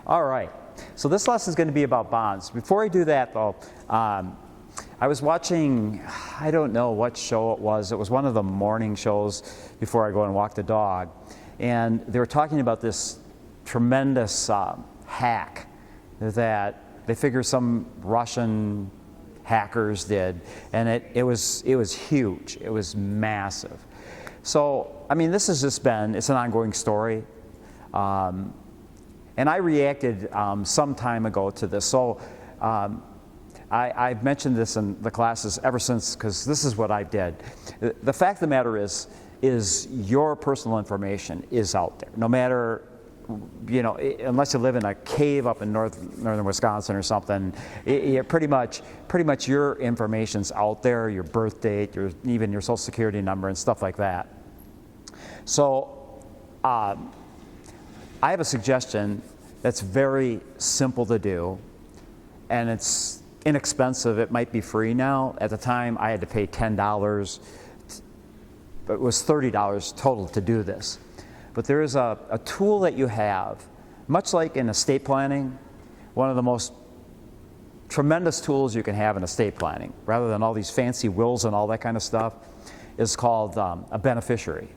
All right, so this lesson is going to be about bonds. Before I do that though, I was watching, I don't know what show it was one of the morning shows before I go and walk the dog, and they were talking about this tremendous hack that they figure some Russian hackers did, and it was huge, it was massive. So, I mean, this has just been, it's an ongoing story. And I reacted some time ago to this. So I've mentioned this in the classes ever since, because this is what I did. The fact of the matter is your personal information is out there. No matter, you know, unless you live in a cave up in northern Wisconsin or something, pretty much your information's out there, your birth date, even your social security number and stuff like that. So I have a suggestion that's very simple to do, and it's inexpensive. It might be free now. At the time, I had to pay $10, but it was $30 total to do this. But there is a tool that you have, much like in estate planning, one of the most tremendous tools you can have in estate planning, rather than all these fancy wills and all that kind of stuff, is called a beneficiary.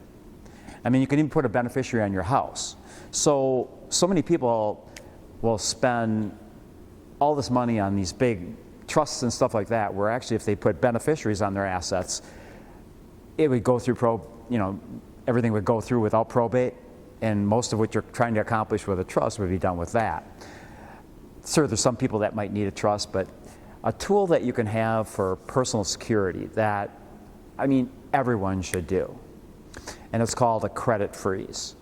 I mean, you can even put a beneficiary on your house. So many people will spend all this money on these big trusts and stuff like that, where actually if they put beneficiaries on their assets, it would go through everything would go through without probate, and most of what you're trying to accomplish with a trust would be done with that. Sure, there's some people that might need a trust, but a tool that you can have for personal security that, I mean, everyone should do. And it's called a credit freeze.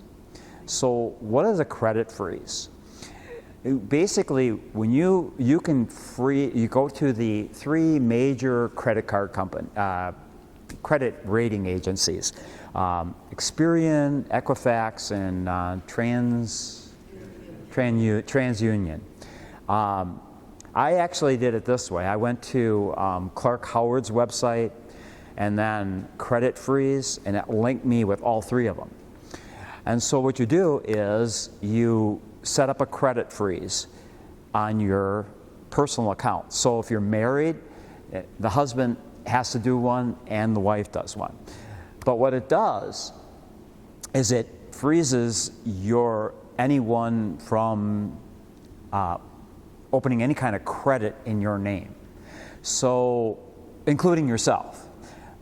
So what is a credit freeze? Basically, when you go to the 3 major credit card credit rating agencies, Experian, Equifax, and TransUnion. I actually did it this way. I went to Clark Howard's website and then Credit Freeze, and it linked me with all 3 of them. And so what you do is you set up a credit freeze on your personal account. So if you're married, the husband has to do one and the wife does one. But what it does is it freezes anyone from opening any kind of credit in your name, so including yourself.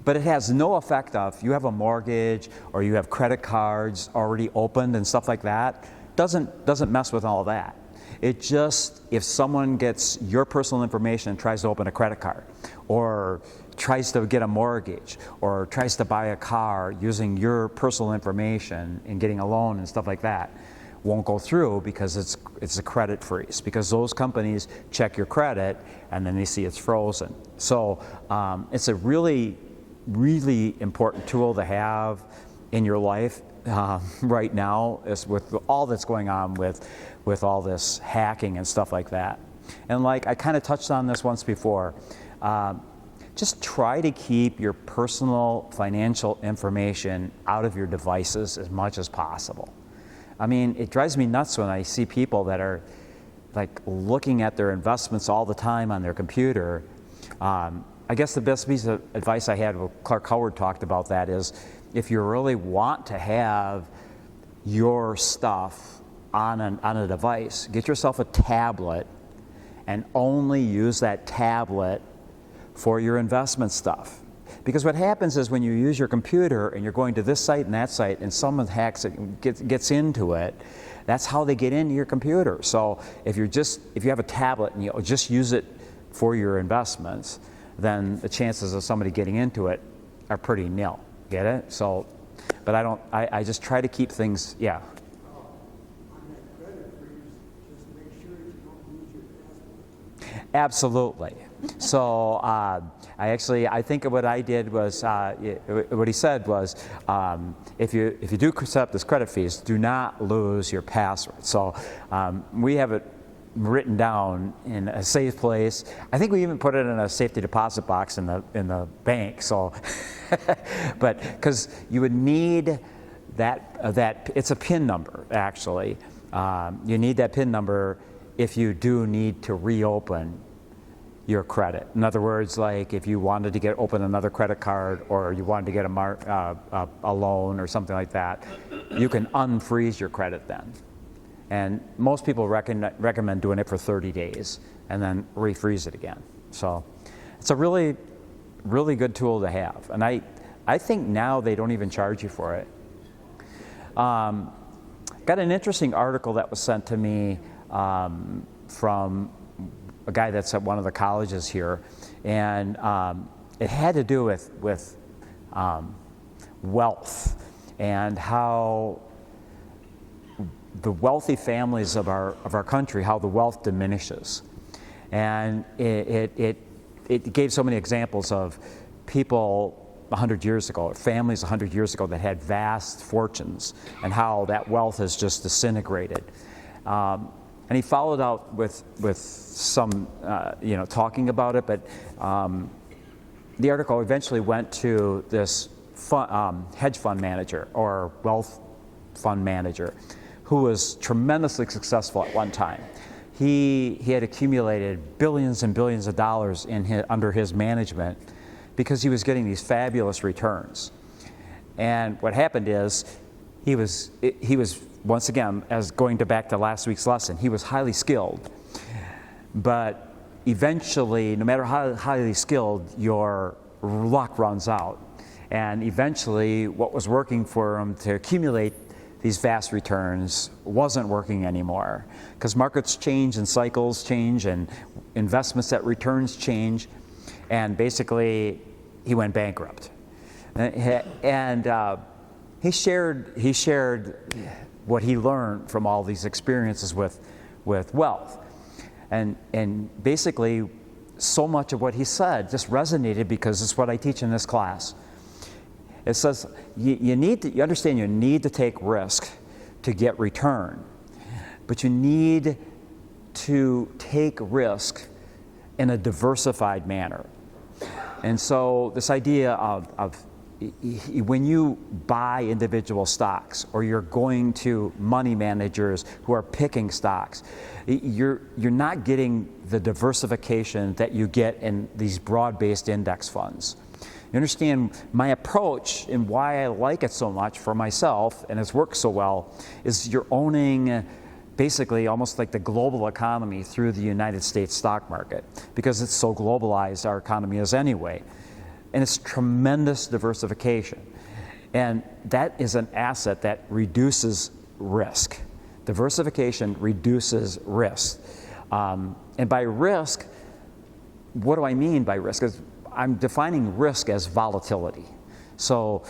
But it has no effect if you have a mortgage or you have credit cards already opened and stuff like that. Doesn't mess with all that. It just, if someone gets your personal information and tries to open a credit card, or tries to get a mortgage, or tries to buy a car using your personal information and getting a loan and stuff like that, won't go through, because it's a credit freeze, because those companies check your credit and then they see it's frozen. So it's a really important tool to have in your life right now, is with all that's going on with all this hacking and stuff like that. And like I kind of touched on this once before, just try to keep your personal financial information out of your devices as much as possible. I mean, it drives me nuts when I see people that are like looking at their investments all the time on their computer. I guess the best piece of advice I had, Clark Howard talked about that, is if you really want to have your stuff on a device, get yourself a tablet and only use that tablet for your investment stuff. Because what happens is when you use your computer and you're going to this site and that site, and someone hacks it, gets into it, that's how they get into your computer. So if you have a tablet and you just use it for your investments, then the chances of somebody getting into it are pretty nil. Get it? So, but I just try to keep things, yeah. On that credit freeze, just make sure you don't lose your password. Absolutely. So I think what I did was, what he said was, if you do set up this credit freeze, do not lose your password. So we have it written down in a safe place. I think we even put it in a safety deposit box in the bank. So, but because you would need that it's a PIN number actually, You need that PIN number if you do need to reopen your credit. In other words, like if you wanted to open another credit card, or you wanted to get a loan or something like that, you can unfreeze your credit then. And most people recommend doing it for 30 days and then refreeze it again. So it's a really, really good tool to have. And I think now they don't even charge you for it. Got an interesting article that was sent to me from a guy that's at one of the colleges here, and it had to do with wealth and how the wealthy families of our country, how the wealth diminishes. And it gave so many examples of people 100 years ago, or families 100 years ago that had vast fortunes, and how that wealth has just disintegrated. And he followed out with some, talking about it, but the article eventually went to this hedge fund manager or wealth fund manager who was tremendously successful at one time. He had accumulated billions and billions of dollars under his management because he was getting these fabulous returns. And what happened is he was once again, as going back to last week's lesson, he was highly skilled. But eventually, no matter how highly skilled, your luck runs out. And eventually, what was working for him to accumulate these vast returns wasn't working anymore, because markets change and cycles change and investments that returns change, and basically he went bankrupt. And he shared what he learned from all these experiences with wealth, and basically so much of what he said just resonated because it's what I teach in this class. It says you understand you need to take risk to get return, but you need to take risk in a diversified manner. And so this idea of when you buy individual stocks, or you're going to money managers who are picking stocks, you're not getting the diversification that you get in these broad-based index funds. You understand my approach and why I like it so much for myself, and it's worked so well, is you're owning basically almost like the global economy through the United States stock market, because it's so globalized, our economy is anyway. And it's tremendous diversification. And that is an asset that reduces risk. Diversification reduces risk. And by risk, what do I mean by risk? I'm defining risk as volatility. So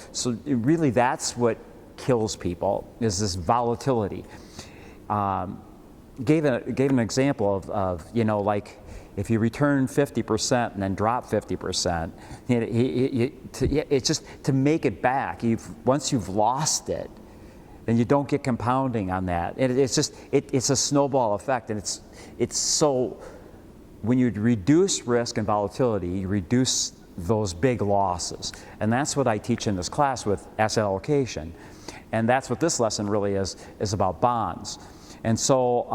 really that's what kills people, is this volatility. Gave an example of like if you return 50% and then drop 50%, it's just to make it back. Once you've lost it, then you don't get compounding on that. It's a snowball effect, and it's so. When you reduce risk and volatility, you reduce those big losses. And that's what I teach in this class with asset allocation. And that's what this lesson really is about bonds. And so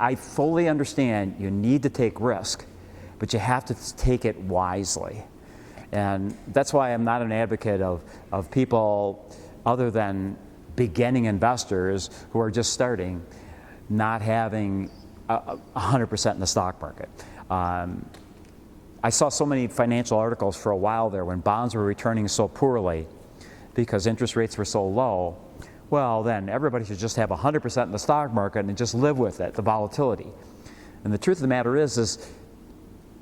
I fully understand you need to take risk, but you have to take it wisely. And that's why I'm not an advocate of people other than beginning investors who are just starting, not having 100% in the stock market. I saw so many financial articles for a while there when bonds were returning so poorly because interest rates were so low. Well, then everybody should just have 100% in the stock market and just live with it, the volatility. And the truth of the matter is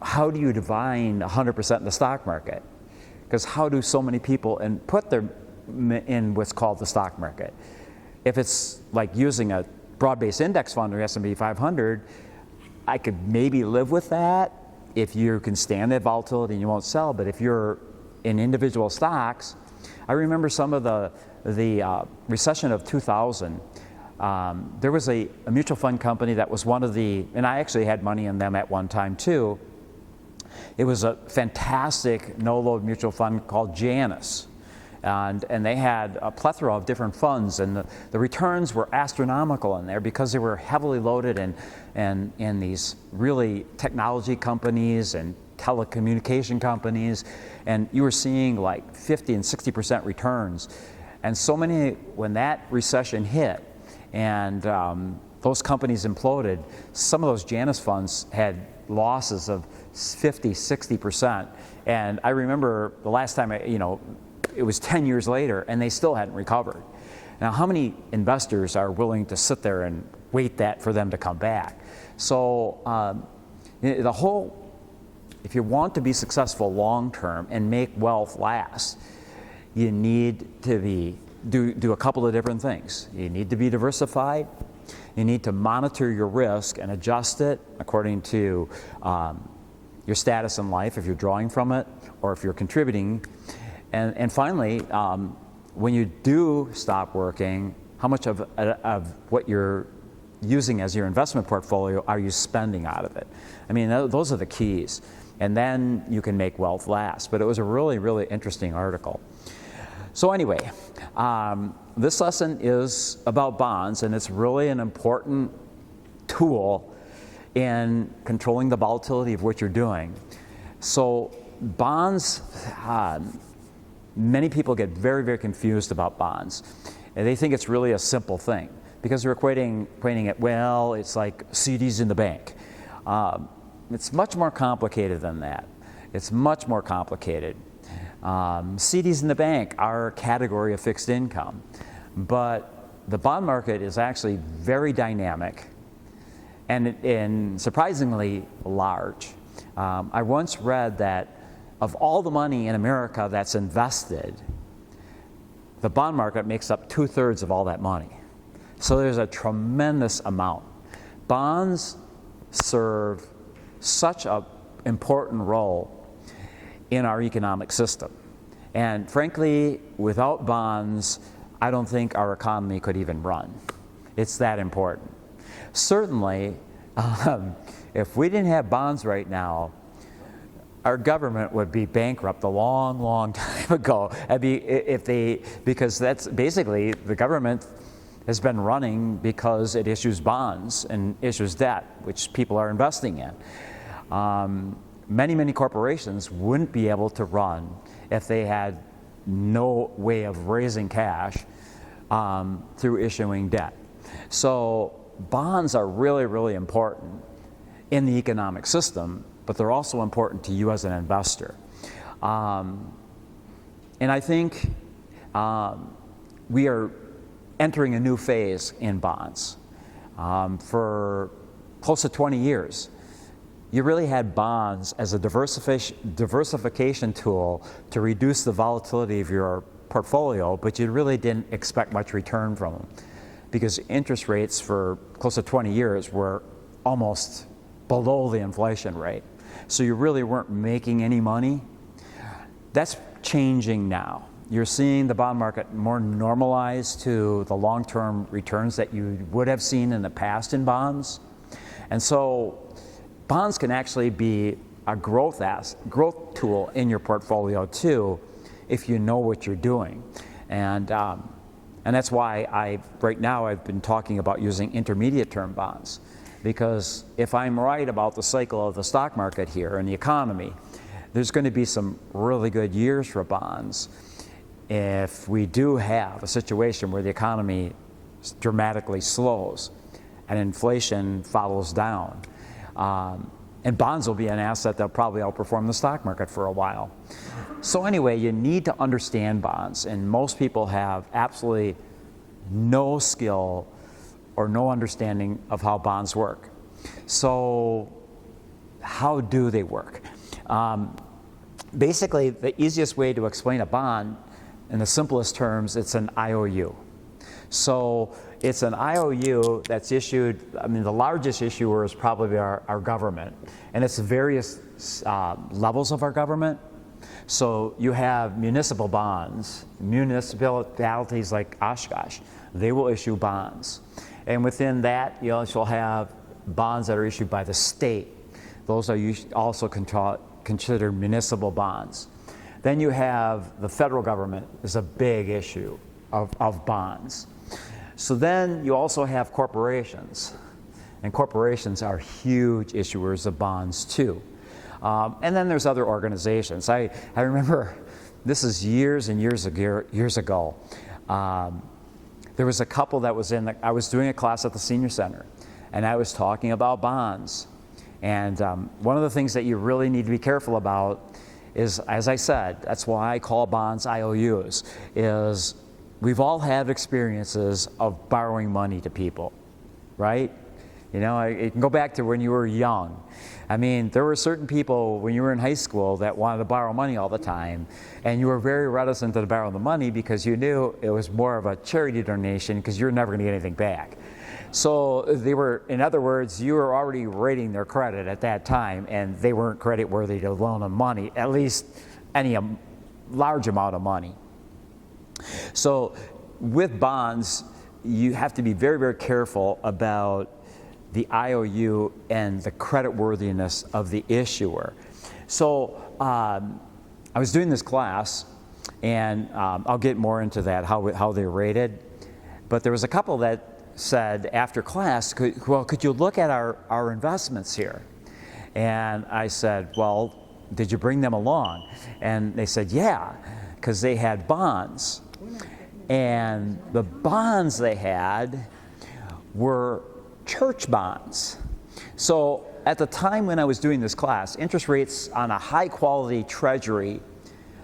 how do you define 100% in the stock market? Because how do so many people put their in what's called the stock market? If it's like using a broad-based index fund or S&P 500, I could maybe live with that if you can stand that volatility and you won't sell. But if you're in individual stocks, I remember some of the recession of 2000. There was a mutual fund company that was one of the, and I actually had money in them at one time too. It was a fantastic no-load mutual fund called Janus. And they had a plethora of different funds, and the returns were astronomical in there because they were heavily loaded in these really technology companies and telecommunication companies, and you were seeing like 50 and 60% returns. And so many, when that recession hit and those companies imploded, some of those Janus funds had losses of 50, 60%. And I remember the last time, it was 10 years later and they still hadn't recovered. Now, how many investors are willing to sit there and wait that for them to come back? So if you want to be successful long term and make wealth last, you need to do a couple of different things. You need to be diversified. You need to monitor your risk and adjust it according to your status in life, if you're drawing from it or if you're contributing. And finally, when you do stop working, how much of what you're using as your investment portfolio are you spending out of it? I mean, those are the keys. And then you can make wealth last. But it was a really, really interesting article. So anyway, this lesson is about bonds, and it's really an important tool in controlling the volatility of what you're doing. So bonds, many people get very, very confused about bonds. And they think it's really a simple thing because they're equating it, well, it's like CDs in the bank. It's much more complicated than that. It's much more complicated. CDs in the bank are a category of fixed income, but the bond market is actually very dynamic and surprisingly large. I once read that of all the money in America that's invested, the bond market makes up 2/3 of all that money. So there's a tremendous amount. Bonds serve such an important role in our economic system. And frankly, without bonds, I don't think our economy could even run. It's that important. Certainly, if we didn't have bonds right now, our government would be bankrupt a long, long time ago. Because that's basically, the government has been running because it issues bonds and issues debt, which people are investing in. Many, many corporations wouldn't be able to run if they had no way of raising cash through issuing debt. So bonds are really, really important in the economic system, but they're also important to you as an investor. And I think we are entering a new phase in bonds. For close to 20 years, you really had bonds as a diversification tool to reduce the volatility of your portfolio, but you really didn't expect much return from them because interest rates for close to 20 years were almost below the inflation rate. So you really weren't making any money. That's changing now. You're seeing the bond market more normalized to the long-term returns that you would have seen in the past in bonds. And so bonds can actually be a growth tool in your portfolio too, if you know what you're doing. And that's why right now I've been talking about using intermediate term bonds, because if I'm right about the cycle of the stock market here and the economy, there's going to be some really good years for bonds. If we do have a situation where the economy dramatically slows and inflation follows down, and bonds will be an asset that'll probably outperform the stock market for a while. So anyway, you need to understand bonds, and most people have absolutely no skill or no understanding of how bonds work. So how do they work? Basically, the easiest way to explain a bond, in the simplest terms, it's an IOU. So it's an IOU that's issued, the largest issuer is probably our government, and it's various levels of our government. So you have municipal bonds, municipalities like Oshkosh, they will issue bonds. And within that, you also have bonds that are issued by the state. Those are also considered municipal bonds. Then you have the federal government is a big issue of bonds. So then you also have corporations. And corporations are huge issuers of bonds too. And then there's other organizations. I remember, this is years and years ago. There was a couple that was I was doing a class at the senior center, and I was talking about bonds. And one of the things that you really need to be careful about is, as I said, that's why I call bonds IOUs, is we've all had experiences of borrowing money to people, right? You know, it can go back to when you were young. I mean, there were certain people when you were in high school that wanted to borrow money all the time, and you were very reticent to borrow the money because you knew it was more of a charity donation because you're never going to get anything back. So they were, in other words, you were already rating their credit at that time, and they weren't credit worthy to loan them money, at least any large amount of money. So with bonds, you have to be very, very careful about the IOU and the creditworthiness of the issuer. So I was doing this class, and I'll get more into that, how they're rated. But there was a couple that said after class, could you look at our investments here? And I said, well, did you bring them along? And they said, yeah, because they had bonds. And the bonds they had were church bonds. So at the time when I was doing this class, interest rates on a high quality treasury,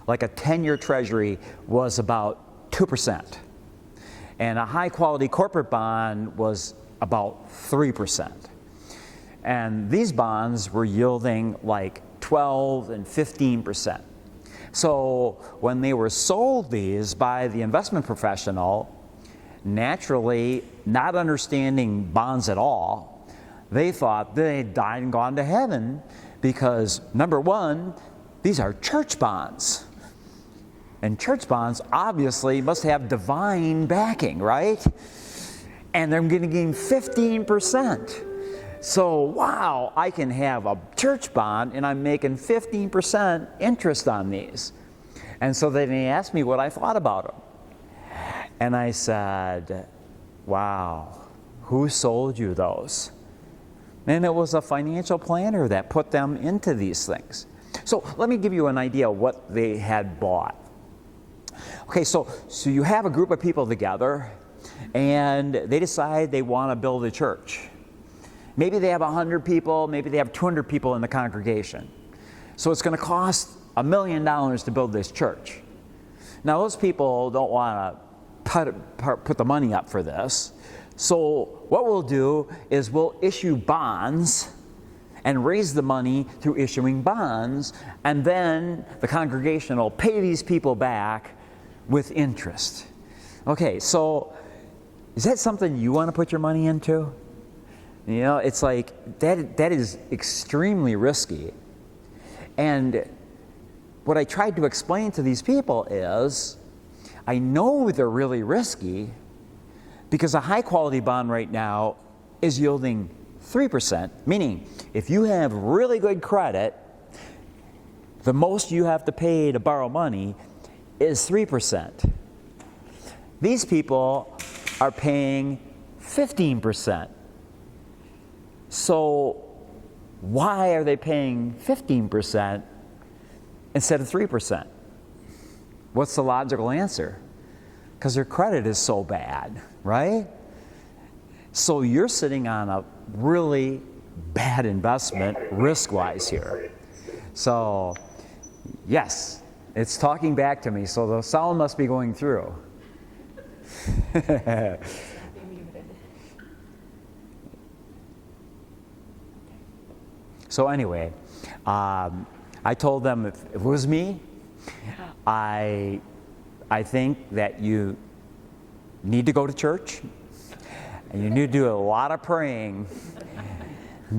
like a 10-year treasury, was about 2%. And a high quality corporate bond was about 3%. And these bonds were yielding like 12 and 15%. So when they were sold these by the investment professional, naturally, not understanding bonds at all, they thought they had died and gone to heaven because, number one, these are church bonds. And church bonds obviously must have divine backing, right? And they're going to gain 15%. So, wow, I can have a church bond and I'm making 15% interest on these. And so then they asked me what I thought about them. And I said, wow, who sold you those? And it was a financial planner that put them into these things. So let me give you an idea of what they had bought. Okay, so you have a group of people together, and they decide they want to build a church. Maybe they have 100 people, maybe they have 200 people in the congregation. So it's going to cost $1 million to build this church. Now those people don't want to put the money up for this. So what we'll do is we'll issue bonds and raise the money through issuing bonds, and then the congregation will pay these people back with interest. Okay, so is that something you want to put your money into? You know, it's like that is extremely risky. And what I tried to explain to these people is, I know they're really risky because a high quality bond right now is yielding 3%, meaning if you have really good credit, the most you have to pay to borrow money is 3%. These people are paying 15%. So why are they paying 15% instead of 3%? What's the logical answer? Because their credit is so bad, right? So you're sitting on a really bad investment risk-wise here. So yes, it's talking back to me, so the sound must be going through. So anyway, I told them if it was me, I think that you need to go to church and you need to do a lot of praying,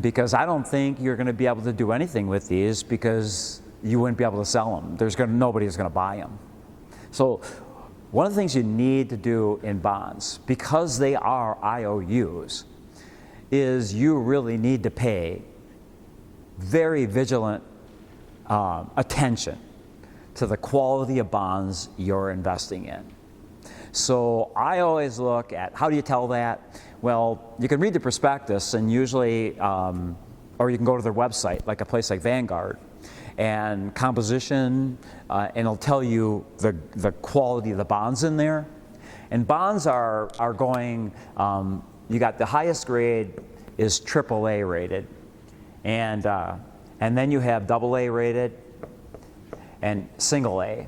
because I don't think you're going to be able to do anything with these because you wouldn't be able to sell them. Nobody's going to buy them. So one of the things you need to do in bonds, because they are IOUs, is you really need to pay very vigilant attention to the quality of bonds you're investing in. So I always look at, how do you tell that? Well, you can read the prospectus, and usually, or you can go to their website, like a place like Vanguard, and composition, and it'll tell you the quality of the bonds in there. And bonds are going, you got the highest grade is AAA rated, and then you have AA rated and single A.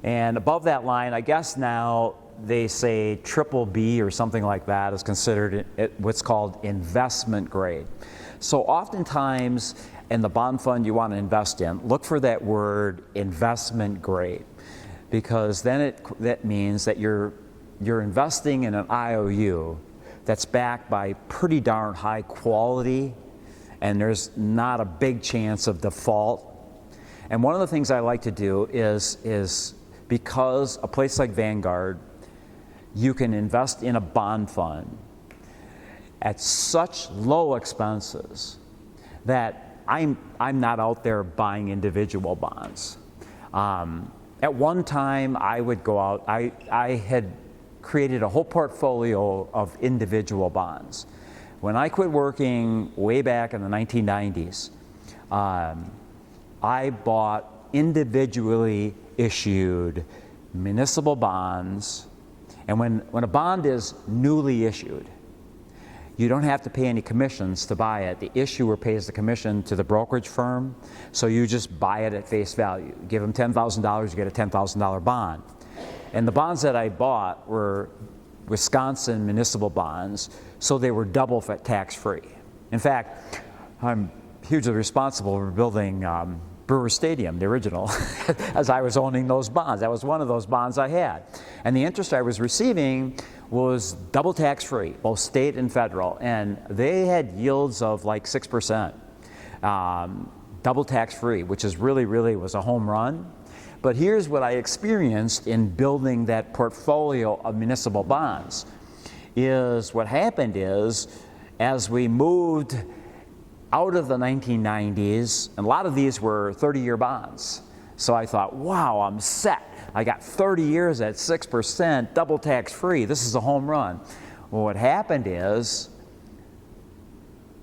And above that line, I guess now they say triple B or something like that is considered what's called investment grade. So oftentimes in the bond fund you want to invest in, look for that word investment grade, because then that means that you're investing in an IOU that's backed by pretty darn high quality, and there's not a big chance of default. And one of the things I like to do is because a place like Vanguard, you can invest in a bond fund at such low expenses that I'm not out there buying individual bonds. At one time, I would go out, I had created a whole portfolio of individual bonds. When I quit working way back in the 1990s, I bought individually issued municipal bonds. And when a bond is newly issued, you don't have to pay any commissions to buy it. The issuer pays the commission to the brokerage firm, so you just buy it at face value. Give them $10,000, you get a $10,000 bond. And the bonds that I bought were Wisconsin municipal bonds, so they were double tax-free. In fact, I'm hugely responsible for building Brewer Stadium, the original, as I was owning those bonds. That was one of those bonds I had. And the interest I was receiving was double tax-free, both state and federal. And they had yields of like 6%, double tax-free, which is really was a home run. But here's what I experienced in building that portfolio of municipal bonds, is what happened is, as we moved out of the 1990s, and a lot of these were 30-year bonds. So I thought, wow, I'm set. I got 30 years at 6%, double tax-free. This is a home run. Well, what happened is,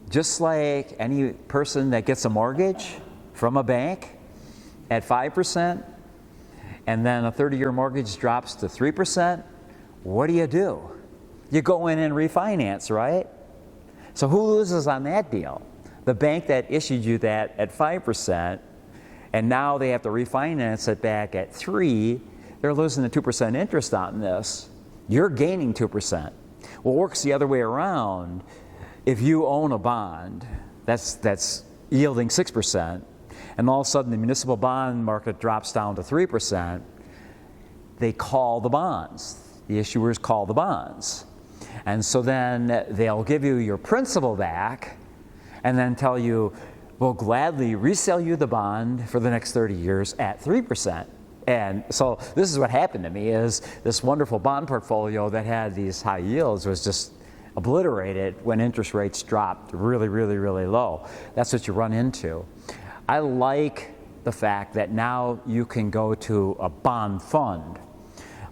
just like any person that gets a mortgage from a bank at 5%, and then a 30-year mortgage drops to 3%, what do? You go in and refinance, right? So who loses on that deal? The bank that issued you that at 5%, and now they have to refinance it back at 3%, they're losing the 2% interest on this. You're gaining 2%. Well, it works the other way around. If you own a bond that's yielding 6%, and all of a sudden the municipal bond market drops down to 3%, they call the bonds. The issuers call the bonds. And so then they'll give you your principal back, and then tell you, we'll gladly resell you the bond for the next 30 years at 3%. And so this is what happened to me, is this wonderful bond portfolio that had these high yields was just obliterated when interest rates dropped really low. That's what you run into. I like the fact that now you can go to a bond fund.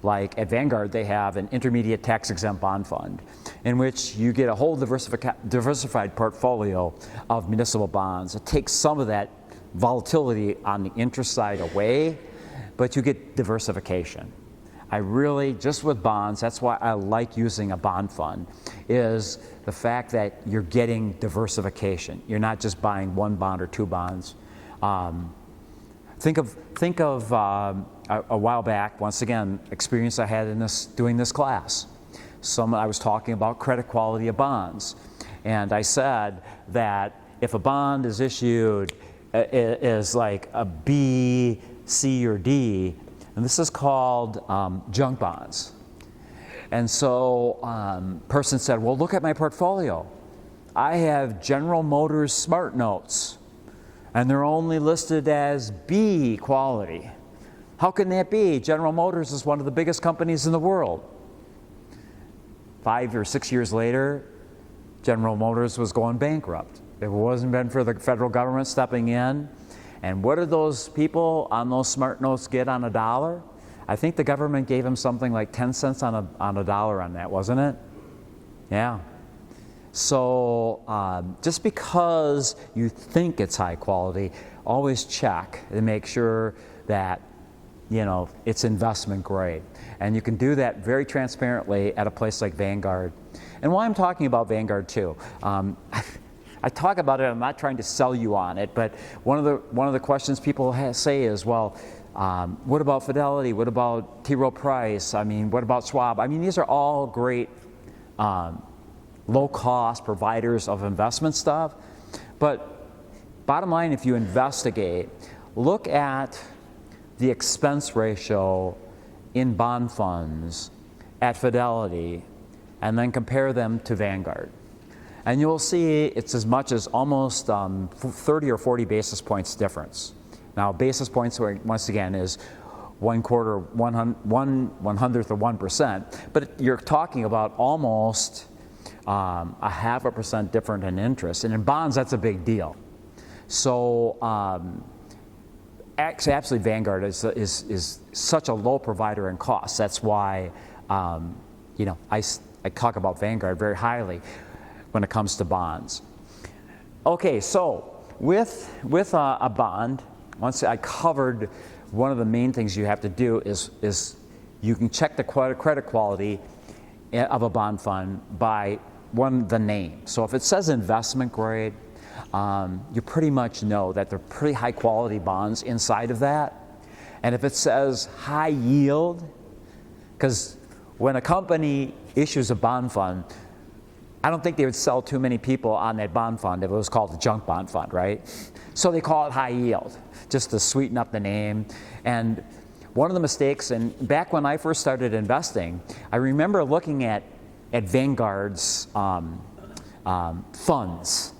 Like at Vanguard, they have an intermediate tax-exempt bond fund in which you get a whole diversified portfolio of municipal bonds. It takes some of that volatility on the interest side away, but you get diversification. I really, just with bonds, that's why I like using a bond fund, is the fact that you're getting diversification. You're not just buying one bond or two bonds. Think of a while back, once again, experience I had in doing this class. I was talking about credit quality of bonds, and I said that if a bond is issued is like a B, C, or D, and this is called junk bonds. And so person said, well, look at my portfolio. I have General Motors Smart Notes, and they're only listed as B quality. How can that be? General Motors is one of the biggest companies in the world. 5 or 6 years later, General Motors was going bankrupt. If it wasn't been for the federal government stepping in And what did those people on those smart notes get on a dollar? I think the government gave them something like 10 cents on a dollar on that, wasn't it? Yeah. So just because you think it's high quality, always check and make sure that it's investment grade. And you can do that very transparently at a place like Vanguard. And why I'm talking about Vanguard too, I talk about it, I'm not trying to sell you on it, but one of the questions people say is, well, what about Fidelity? What about T. Rowe Price? I mean, what about Schwab? I mean, these are all great low-cost providers of investment stuff. But bottom line, if you investigate, look at the expense ratio in bond funds at Fidelity and then compare them to Vanguard. And you'll see it's as much as almost 30 or 40 basis points difference. Now, basis points, once again, is 1/4, 1/100th of 1%, but you're talking about almost a 0.5% different in interest. And in bonds, that's a big deal. So absolutely, Vanguard is such a low provider in cost. That's why I talk about Vanguard very highly when it comes to bonds. Okay, so with a bond, once I covered one of the main things you have to do is you can check the credit quality of a bond fund by the name. So if it says investment grade, you pretty much know that they're pretty high quality bonds inside of that. And if it says high yield, because when a company issues a bond fund, I don't think they would sell too many people on that bond fund if it was called a junk bond fund, right? So they call it high yield, just to sweeten up the name. And one of the mistakes, and back when I first started investing, I remember looking at Vanguard's funds.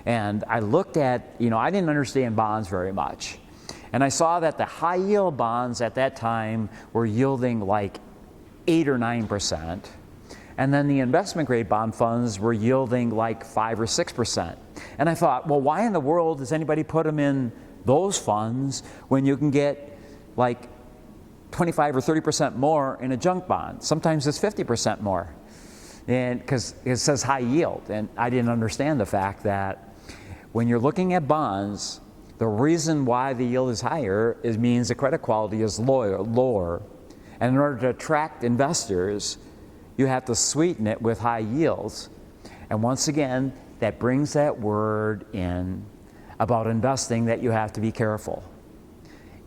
And I looked at, I didn't understand bonds very much. And I saw that the high yield bonds at that time were yielding like 8 or 9%. And then the investment grade bond funds were yielding like 5 or 6%. And I thought, well, why in the world does anybody put them in those funds when you can get like 25 or 30% more in a junk bond? Sometimes it's 50% more. And because it says high yield. And I didn't understand the fact that when you're looking at bonds, the reason why the yield is higher means the credit quality is lower. And in order to attract investors, you have to sweeten it with high yields. And once again, that brings that word in about investing that you have to be careful.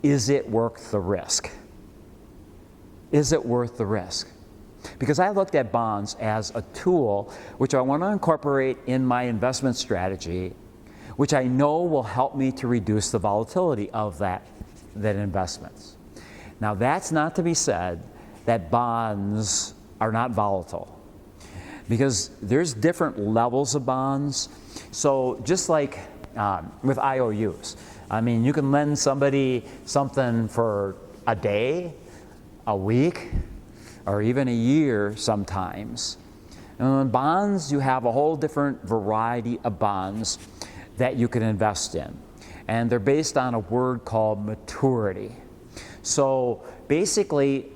Is it worth the risk? Is it worth the risk? Because I looked at bonds as a tool which I want to incorporate in my investment strategy, which I know will help me to reduce the volatility of that investments. Now, that's not to be said that bonds are not volatile, because there's different levels of bonds. So just like with IOUs, I mean, you can lend somebody something for a day, a week, or even a year sometimes. And in bonds, you have a whole different variety of bonds that you can invest in. And they're based on a word called maturity. So basically,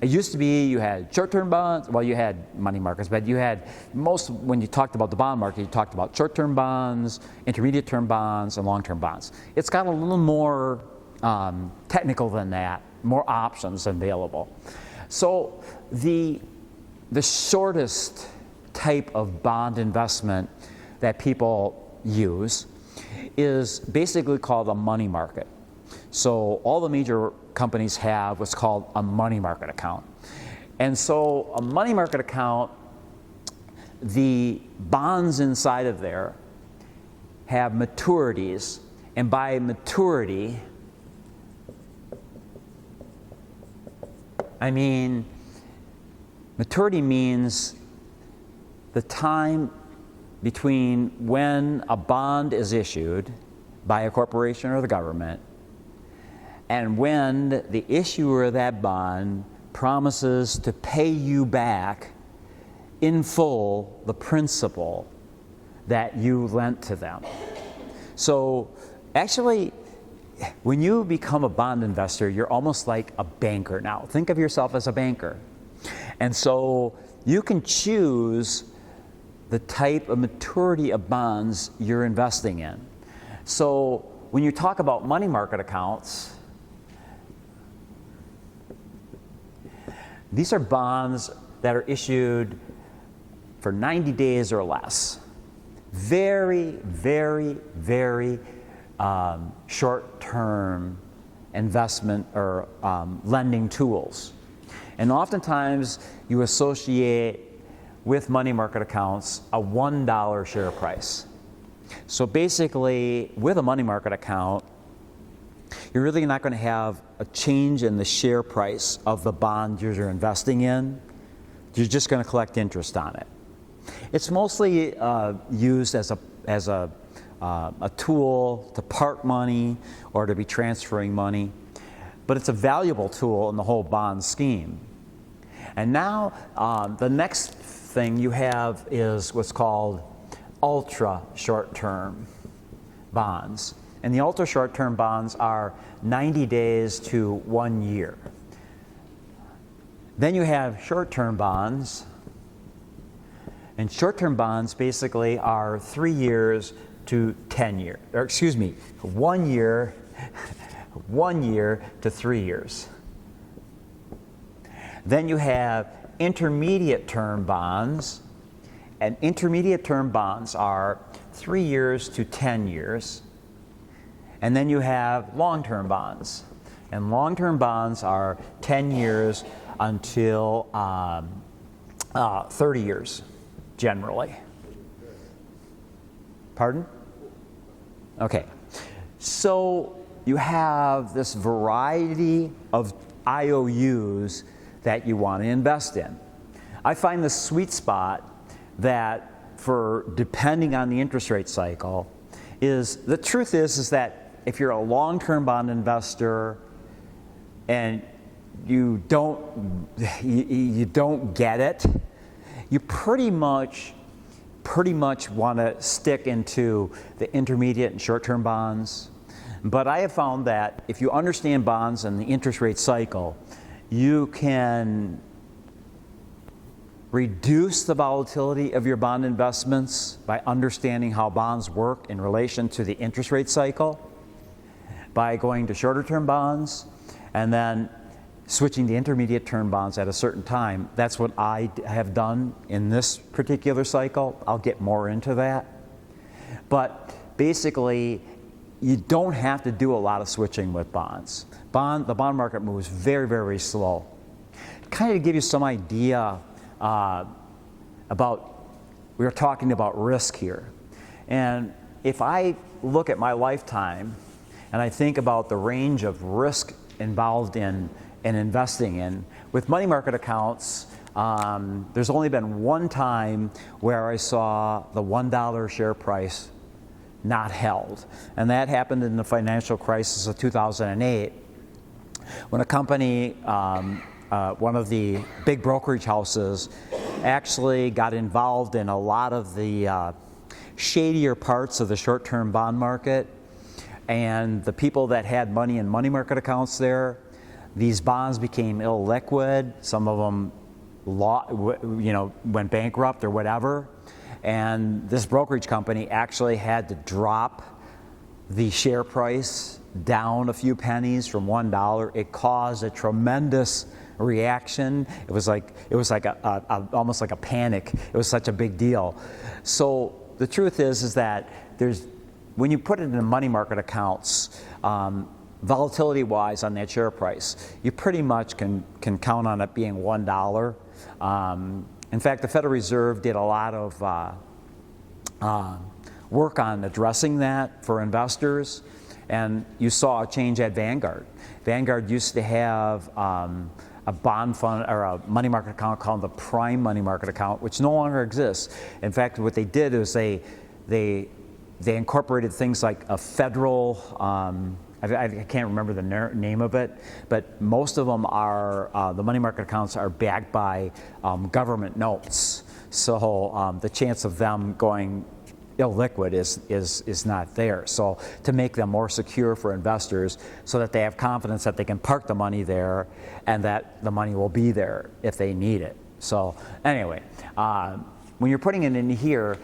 it used to be you had short-term bonds, well, you had money markets, but you had when you talked about the bond market, you talked about short-term bonds, intermediate-term bonds, and long-term bonds. It's got a little more technical than that, more options available. So the shortest type of bond investment that people use is basically called a money market. So all the major companies have what's called a money market account. And so a money market account, the bonds inside of there have maturities. And by maturity, I mean, maturity means the time between when a bond is issued by a corporation or the government and when the issuer of that bond promises to pay you back in full the principal that you lent to them. So Actually, when you become a bond investor, you're almost like a banker now. Think of yourself as a banker. And so you can choose the type of maturity of bonds you're investing in. So when you talk about money market accounts, these are bonds that are issued for 90 days or less. Very, very, very short-term investment or lending tools. And oftentimes you associate with money market accounts a $1 share price. So basically, with a money market account, you're really not going to have a change in the share price of the bond you're investing in. You're just going to collect interest on it. It's mostly used as a tool to park money or to be transferring money, but it's a valuable tool in the whole bond scheme. And now the next thing you have is what's called ultra short-term bonds. And the ultra short-term bonds are 90 days to 1 year. Then you have short-term bonds. And short-term bonds basically are 3 years to 10 years, or excuse me, 1 year, 1 year to 3 years. Then you have intermediate term bonds, and intermediate term bonds are 3 years to 10 years. And then you have long-term bonds, and long-term bonds are 10 years until 30 years, generally. Pardon? Okay. So you have this variety of IOUs that you want to invest in. I find the sweet spot that for depending on the interest rate cycle is, the truth is that if you're a long-term bond investor and you don't get it, you pretty much want to stick into the intermediate and short-term bonds. But I have found that if you understand bonds and the interest rate cycle, you can reduce the volatility of your bond investments by understanding how bonds work in relation to the interest rate cycle, by going to shorter term bonds, and then switching to intermediate term bonds at a certain time. That's what I have done in this particular cycle. I'll get more into that. But basically, you don't have to do a lot of switching with bonds. The bond market moves very, very slow. Kind of to give you some idea about, we were talking about risk here. And if I look at my lifetime and I think about the range of risk involved in investing in, with money market accounts, there's only been one time where I saw the $1 share price not held. And that happened in the financial crisis of 2008, when a company, one of the big brokerage houses, actually got involved in a lot of the shadier parts of the short-term bond market. And the people that had money in money market accounts there, these bonds became illiquid. Some of them went bankrupt or whatever. And this brokerage company actually had to drop the share price down a few pennies from $1. It caused a tremendous reaction. It was like almost like a panic. It was such a big deal. So the truth is that when you put it in money market accounts, volatility-wise on that share price, you pretty much can count on it being $1. In fact, the Federal Reserve did a lot of work on addressing that for investors, and you saw a change at Vanguard. Vanguard used to have a bond fund or a money market account called the Prime Money Market Account, which no longer exists. In fact, what they did is they incorporated things like a federal, I can't remember the name of it, but most of them are, the money market accounts are backed by government notes. So the chance of them going illiquid is not there. So to make them more secure for investors so that they have confidence that they can park the money there and that the money will be there if they need it. So anyway, when you're putting it in here,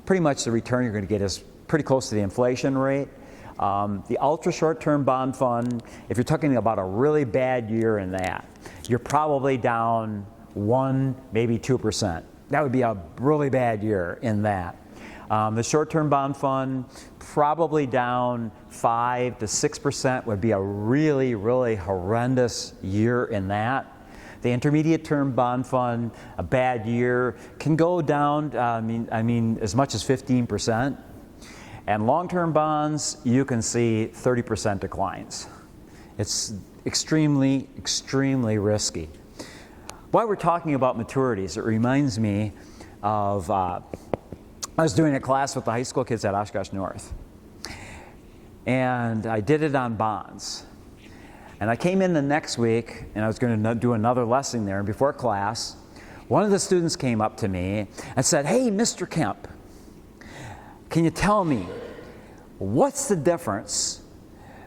pretty much the return you're going to get is pretty close to the inflation rate. The ultra short-term bond fund, if you're talking about a really bad year in that, you're probably down 1, maybe 2%. That would be a really bad year in that. The short-term bond fund, probably down 5 to 6% would be a really, really horrendous year in that. The intermediate term bond fund, a bad year, can go down, I mean, as much as 15%. And long-term bonds, you can see 30% declines. It's extremely, extremely risky. While we're talking about maturities, it reminds me of, I was doing a class with the high school kids at Oshkosh North. And I did it on bonds. And I came in the next week, and I was going to do another lesson there. And before class, one of the students came up to me and said, "Hey, Mr. Kemp, can you tell me what's the difference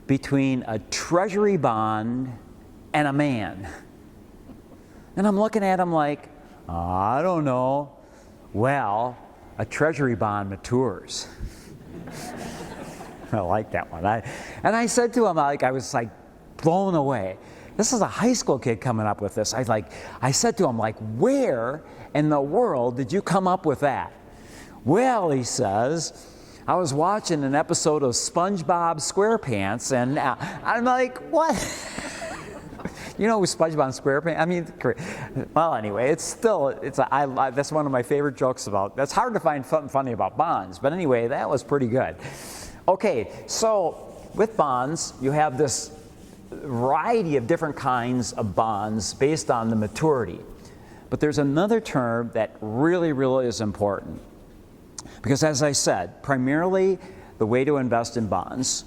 between a treasury bond and a man?" And I'm looking at him like, I don't know. Well, a treasury bond matures. I like that one. And I said to him, I was like blown away. This is a high school kid coming up with this. I said to him, where in the world did you come up with that? Well, he says, I was watching an episode of SpongeBob SquarePants, and I'm like, what? You know SpongeBob SquarePants? I mean, well, anyway, that's one of my favorite jokes about. That's hard to find something funny about bonds, but anyway, that was pretty good. Okay, so with bonds, you have this variety of different kinds of bonds based on the maturity. But there's another term that really, really is important. Because as I said, primarily the way to invest in bonds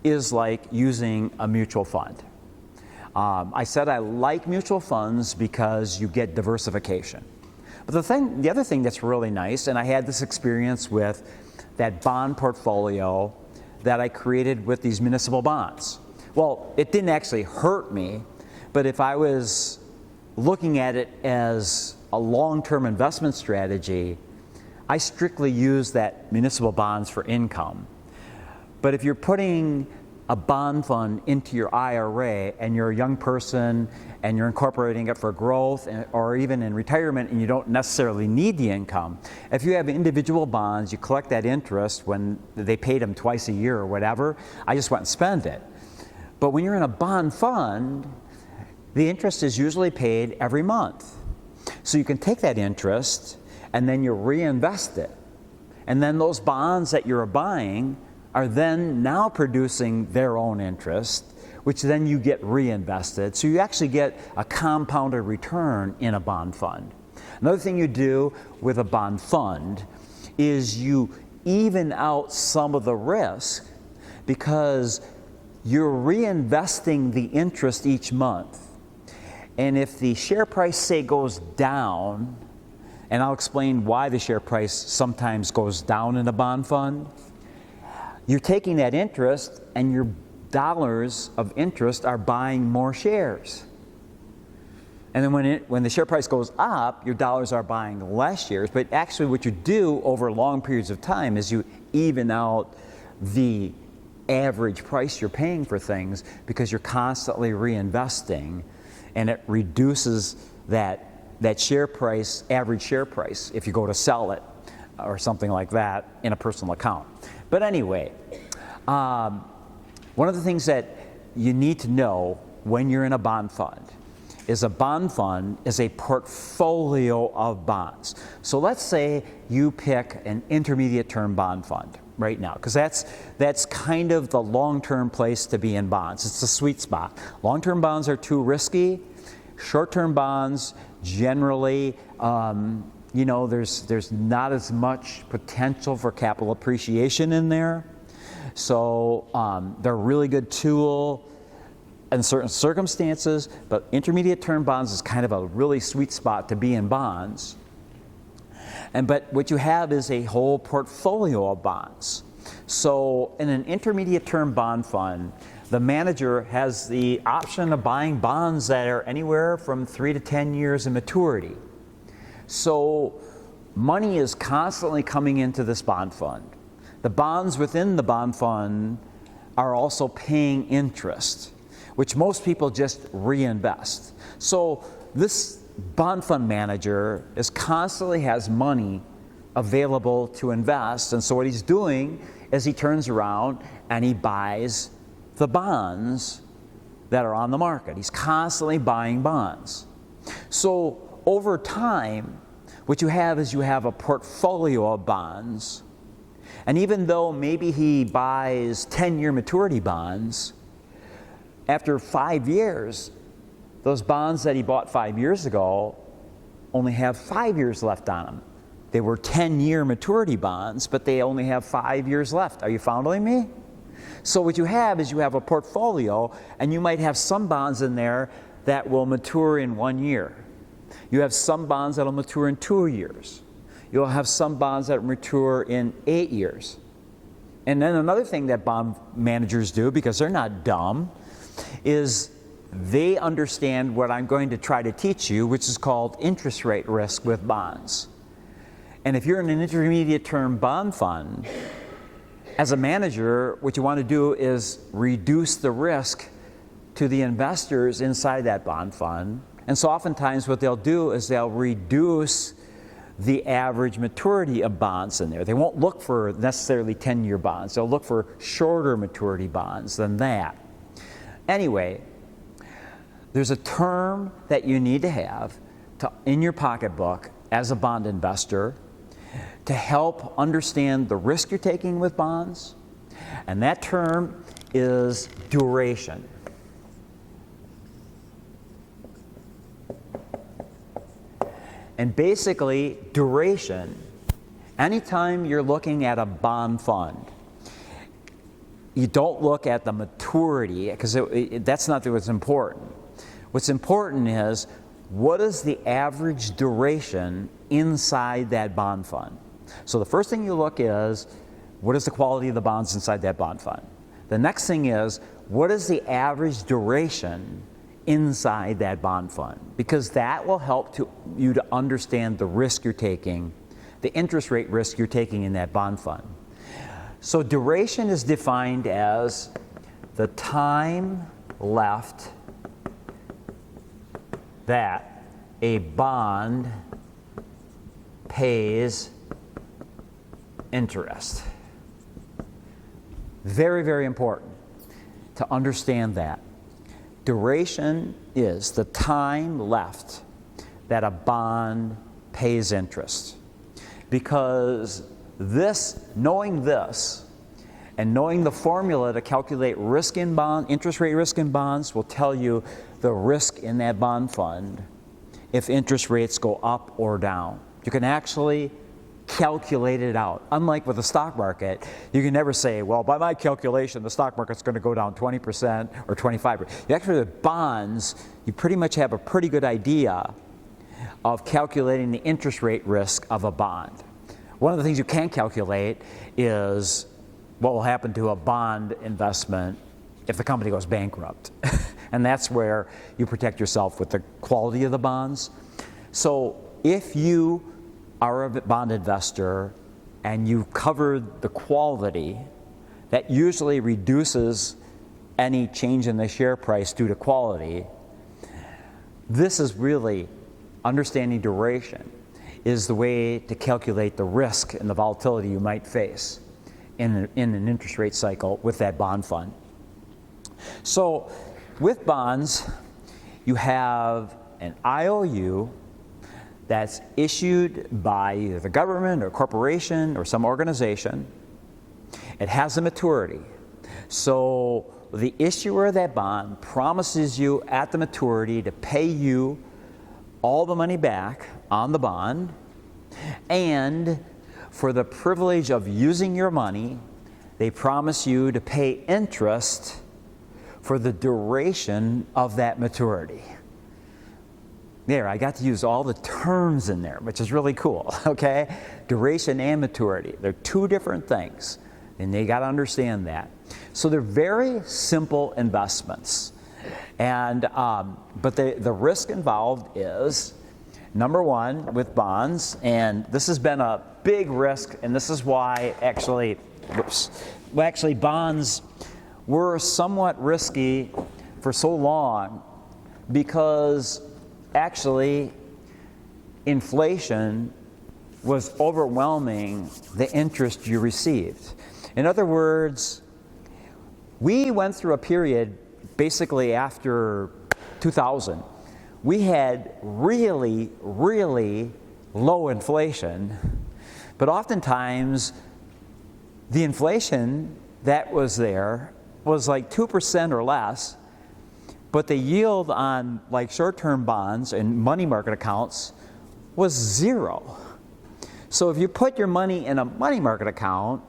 is like using a mutual fund. I said I like mutual funds because you get diversification. But the other thing that's really nice, and I had this experience with that bond portfolio that I created with these municipal bonds. Well, it didn't actually hurt me, but if I was looking at it as a long-term investment strategy, I strictly use that municipal bonds for income. But if you're putting a bond fund into your IRA and you're a young person and you're incorporating it for growth or even in retirement and you don't necessarily need the income, if you have individual bonds, you collect that interest when they paid them twice a year or whatever, I just went and spend it. But when you're in a bond fund, the interest is usually paid every month. So you can take that interest and then you reinvest it. And then those bonds that you're buying are then now producing their own interest, which then you get reinvested. So you actually get a compounded return in a bond fund. Another thing you do with a bond fund is you even out some of the risk because you're reinvesting the interest each month. And if the share price, say, goes down, and I'll explain why the share price sometimes goes down in a bond fund, you're taking that interest and your dollars of interest are buying more shares. And then when the share price goes up, your dollars are buying less shares. But actually what you do over long periods of time is you even out the average price you're paying for things because you're constantly reinvesting, and it reduces that share price, average share price, if you go to sell it or something like that in a personal account. But anyway, one of the things that you need to know when you're in a bond fund is a bond fund is a portfolio of bonds. So let's say you pick an intermediate term bond fund right now, because that's kind of the long-term place to be in bonds. It's the sweet spot. Long-term bonds are too risky. Short-term bonds generally, there's not as much potential for capital appreciation in there. So they're a really good tool in certain circumstances, but intermediate term bonds is kind of a really sweet spot to be in bonds. But what you have is a whole portfolio of bonds. So in an intermediate term bond fund, the manager has the option of buying bonds that are anywhere from 3 to 10 years in maturity. So money is constantly coming into this bond fund. The bonds within the bond fund are also paying interest, which most people just reinvest. So this bond fund manager constantly has money available to invest, and so what he's doing is he turns around and he buys the bonds that are on the market. He's constantly buying bonds. So over time, what you have is you have a portfolio of bonds, and even though maybe he buys 10-year maturity bonds, after 5 years, those bonds that he bought 5 years ago only have 5 years left on them. They were 10-year maturity bonds, but they only have 5 years left. Are you following me? So what you have is you have a portfolio, and you might have some bonds in there that will mature in 1 year. You have some bonds that will mature in 2 years. You'll have some bonds that mature in 8 years. And then another thing that bond managers do, because they're not dumb, is they understand what I'm going to try to teach you, which is called interest rate risk with bonds. And if you're in an intermediate term bond fund, as a manager, what you want to do is reduce the risk to the investors inside that bond fund. And so oftentimes what they'll do is they'll reduce the average maturity of bonds in there. They won't look for necessarily 10-year bonds. They'll look for shorter maturity bonds than that. Anyway, there's a term that you need to have in your pocketbook as a bond investor to help understand the risk you're taking with bonds, and that term is duration. And basically, duration, anytime you're looking at a bond fund, you don't look at the maturity, because that's not what's important. What's important is, what is the average duration inside that bond fund? So the first thing you look is, what is the quality of the bonds inside that bond fund? The next thing is, what is the average duration inside that bond fund? Because that will help you to understand the risk you're taking, the interest rate risk you're taking in that bond fund. So duration is defined as the time left that a bond pays interest. Very, very important to understand that. Duration is the time left that a bond pays interest. Because knowing this, and knowing the formula to calculate risk in bond, interest rate risk in bonds, will tell you the risk in that bond fund if interest rates go up or down. You can actually calculate it out. Unlike with the stock market, you can never say, well, by my calculation, the stock market's going to go down 20% or 25%. You actually, with bonds, you pretty much have a pretty good idea of calculating the interest rate risk of a bond. One of the things you can't calculate is what will happen to a bond investment if the company goes bankrupt. And that's where you protect yourself with the quality of the bonds. So if you are a bond investor and you cover the quality, that usually reduces any change in the share price due to quality. This is really, understanding duration is the way to calculate the risk and the volatility you might face in an interest rate cycle with that bond fund. So with bonds, you have an IOU that's issued by either the government or corporation or some organization. It has a maturity. So the issuer of that bond promises you at the maturity to pay you all the money back on the bond, and for the privilege of using your money, they promise you to pay interest for the duration of that maturity. There, I got to use all the terms in there, which is really cool, okay? Duration and maturity, they're two different things, and they got to understand that. So they're very simple investments. And, but the risk involved is, number one, with bonds, and this has been a big risk, and this is why actually bonds were somewhat risky for so long, because actually inflation was overwhelming the interest you received. In other words, we went through a period basically after 2000. We had really, really low inflation, but oftentimes the inflation that was there was like 2% or less, but the yield on like short-term bonds and money market accounts was 0. So if you put your money in a money market account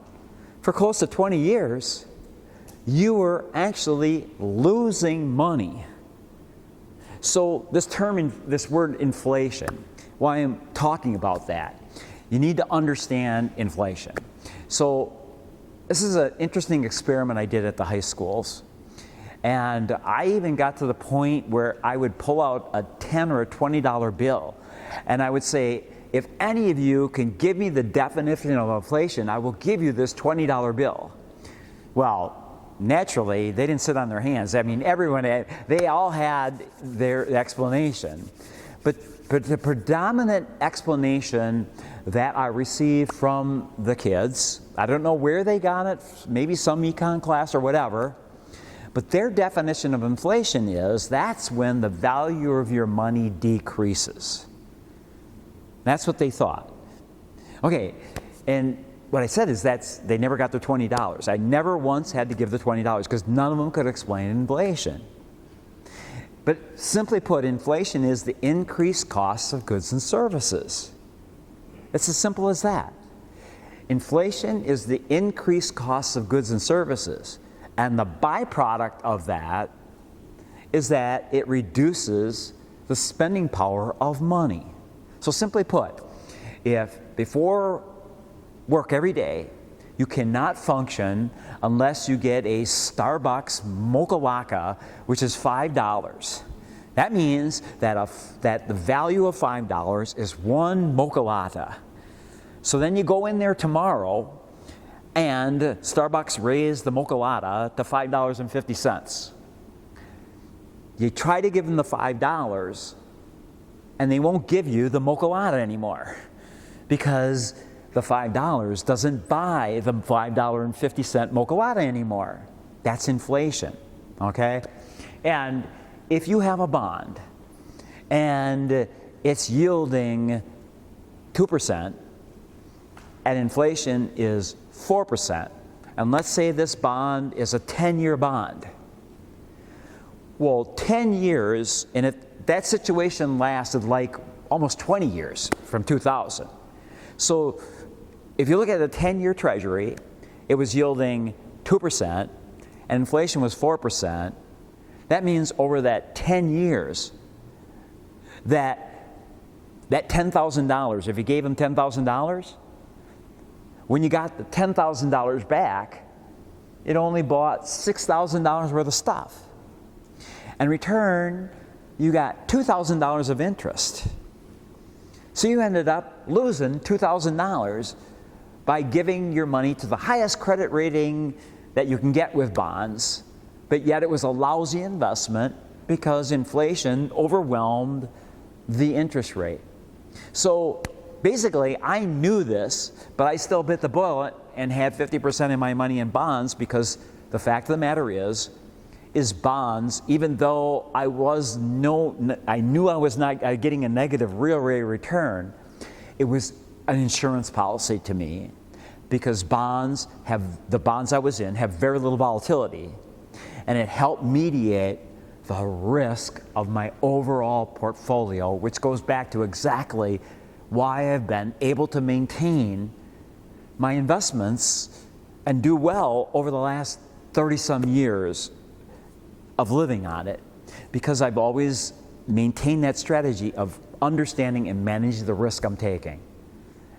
for close to 20 years, you were actually losing money. So this word inflation, why I'm talking about that, you need to understand inflation. So this is an interesting experiment I did at the high schools. And I even got to the point where I would pull out a $10 or a $20 bill, and I would say, if any of you can give me the definition of inflation, I will give you this $20 bill. Well, naturally, they didn't sit on their hands. I mean, they all had their explanation. But the predominant explanation that I received from the kids, I don't know where they got it, maybe some econ class or whatever, but their definition of inflation is that's when the value of your money decreases. That's what they thought. Okay, and what I said is they never got their $20. I never once had to give the $20 because none of them could explain inflation. But simply put, inflation is the increased costs of goods and services. It's as simple as that. Inflation is the increased costs of goods and services. And the byproduct of that is that it reduces the spending power of money. So simply put, if before work every day, you cannot function unless you get a Starbucks Mocha Latte, which is $5. That means that the value of $5 is one Mocha Latte. So then you go in there tomorrow, and Starbucks raised the Mocha Latte to $5.50. You try to give them the $5, and they won't give you the Mocha Latte anymore because the $5 doesn't buy the $5.50 Mocha Latte anymore. That's inflation, okay? And if you have a bond and it's yielding 2%, and inflation is 4%, and let's say this bond is a 10-year bond. Well, 10 years, and that situation lasted like almost 20 years from 2000. So if you look at the 10-year treasury, it was yielding 2%, and inflation was 4%. That means over that 10 years, that $10,000, if you gave them $10,000, when you got the $10,000 back, it only bought $6,000 worth of stuff. In return, you got $2,000 of interest. So you ended up losing $2,000 by giving your money to the highest credit rating that you can get with bonds, but yet it was a lousy investment because inflation overwhelmed the interest rate. So basically, I knew this, but I still bit the bullet and had 50% of my money in bonds because the fact of the matter is bonds, even though I knew I was not getting a negative real rate of return, it was an insurance policy to me because the bonds I was in have very little volatility, and it helped mediate the risk of my overall portfolio, which goes back to exactly why I've been able to maintain my investments and do well over the last 30-some years of living on it, because I've always maintain that strategy of understanding and managing the risk I'm taking.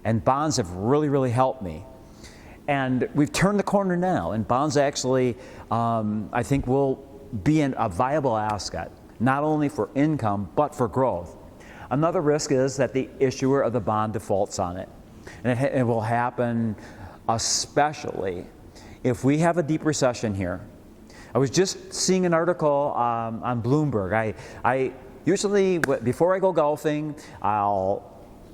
And bonds have really, really helped me. And we've turned the corner now, and bonds actually, I think, will be a viable asset, not only for income, but for growth. Another risk is that the issuer of the bond defaults on it. And it will happen especially if we have a deep recession here. I was just seeing an article on Bloomberg. I usually, before I go golfing, I'll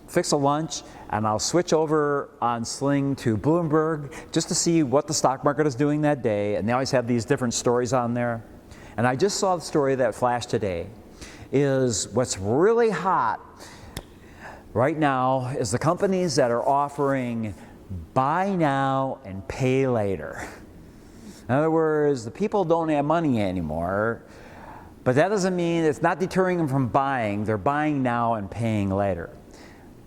fix a lunch and I'll switch over on Sling to Bloomberg just to see what the stock market is doing that day. And they always have these different stories on there. And I just saw the story that flashed today. Is what's really hot right now is the companies that are offering buy now and pay later. In other words, the people don't have money anymore, but that doesn't mean it's not deterring them from buying. They're buying now and paying later.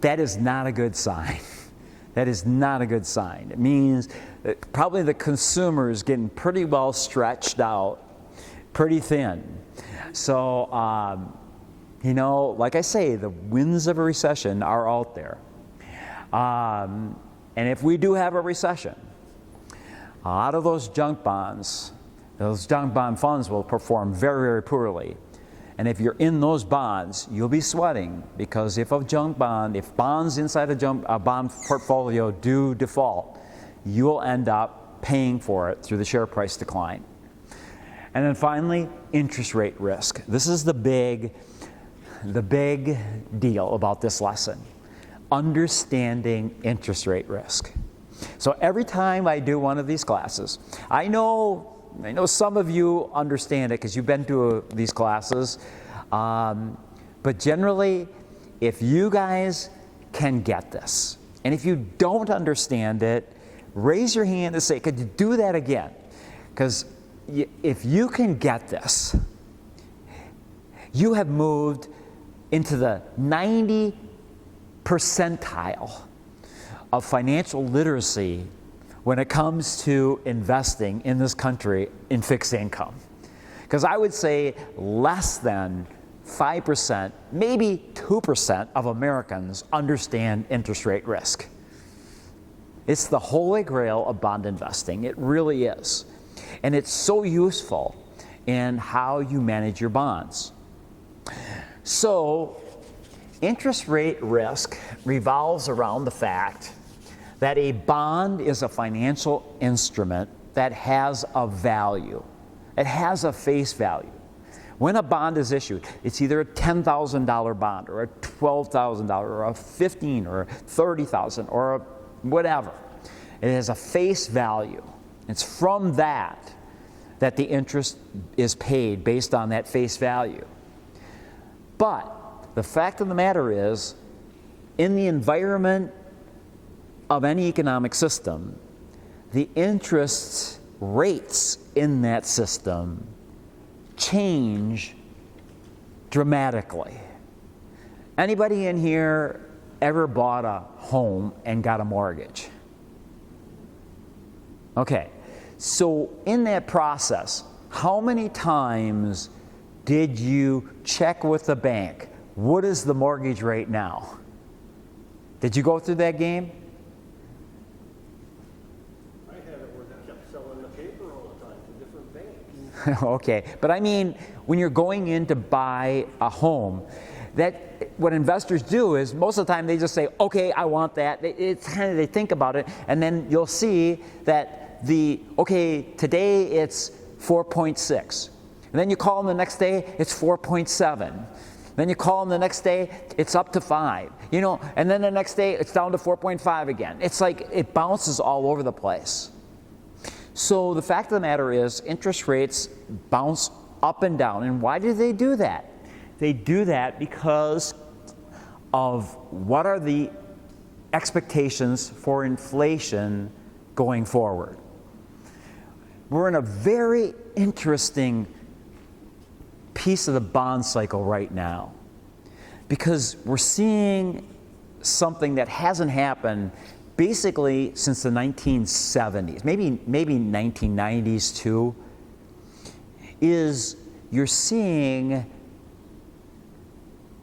That is not a good sign. That is not a good sign. It means that probably the consumer is getting pretty well stretched out, pretty thin. So, like I say, the winds of a recession are out there. And if we do have a recession, a lot of those junk bond funds will perform very, very poorly. And if you're in those bonds, you'll be sweating, because if bonds inside a bond portfolio do default, you'll end up paying for it through the share price decline. And then finally, interest rate risk. This is the big deal about this lesson. Understanding interest rate risk. So every time I do one of these classes, I know some of you understand it because you've been to these classes, but generally, if you guys can get this, and if you don't understand it, raise your hand and say, could you do that again? Because if you can get this, you have moved into the 90 percentile of financial literacy when it comes to investing in this country in fixed income. Because I would say less than 5%, maybe 2% of Americans understand interest rate risk. It's the holy grail of bond investing. It really is. And it's so useful in how you manage your bonds. So, interest rate risk revolves around the fact that a bond is a financial instrument that has a value. It has a face value. When a bond is issued, it's either a $10,000 bond or a $12,000 or a $15,000 or a $30,000 or a whatever. It has a face value. It's from that the interest is paid based on that face value. But the fact of the matter is, in the environment of any economic system, the interest rates in that system change dramatically. Anybody in here ever bought a home and got a mortgage? Okay, so in that process, how many times did you check with the bank? What is the mortgage rate now? Did you go through that game? I had it where they kept selling the paper all the time to different banks. Okay, but I mean, when you're going in to buy a home, what investors do is most of the time they just say, okay, I want that. It's kind of, they think about it, and then you'll see that today it's 4.6. And then you call them the next day, it's 4.7. Then you call them the next day, it's up to 5. And then the next day, it's down to 4.5 again. It's like it bounces all over the place. So the fact of the matter is, interest rates bounce up and down. And why do they do that? They do that because of what are the expectations for inflation going forward. We're in a very interesting piece of the bond cycle right now, because we're seeing something that hasn't happened basically since the 1970s, maybe 1990s too, is you're seeing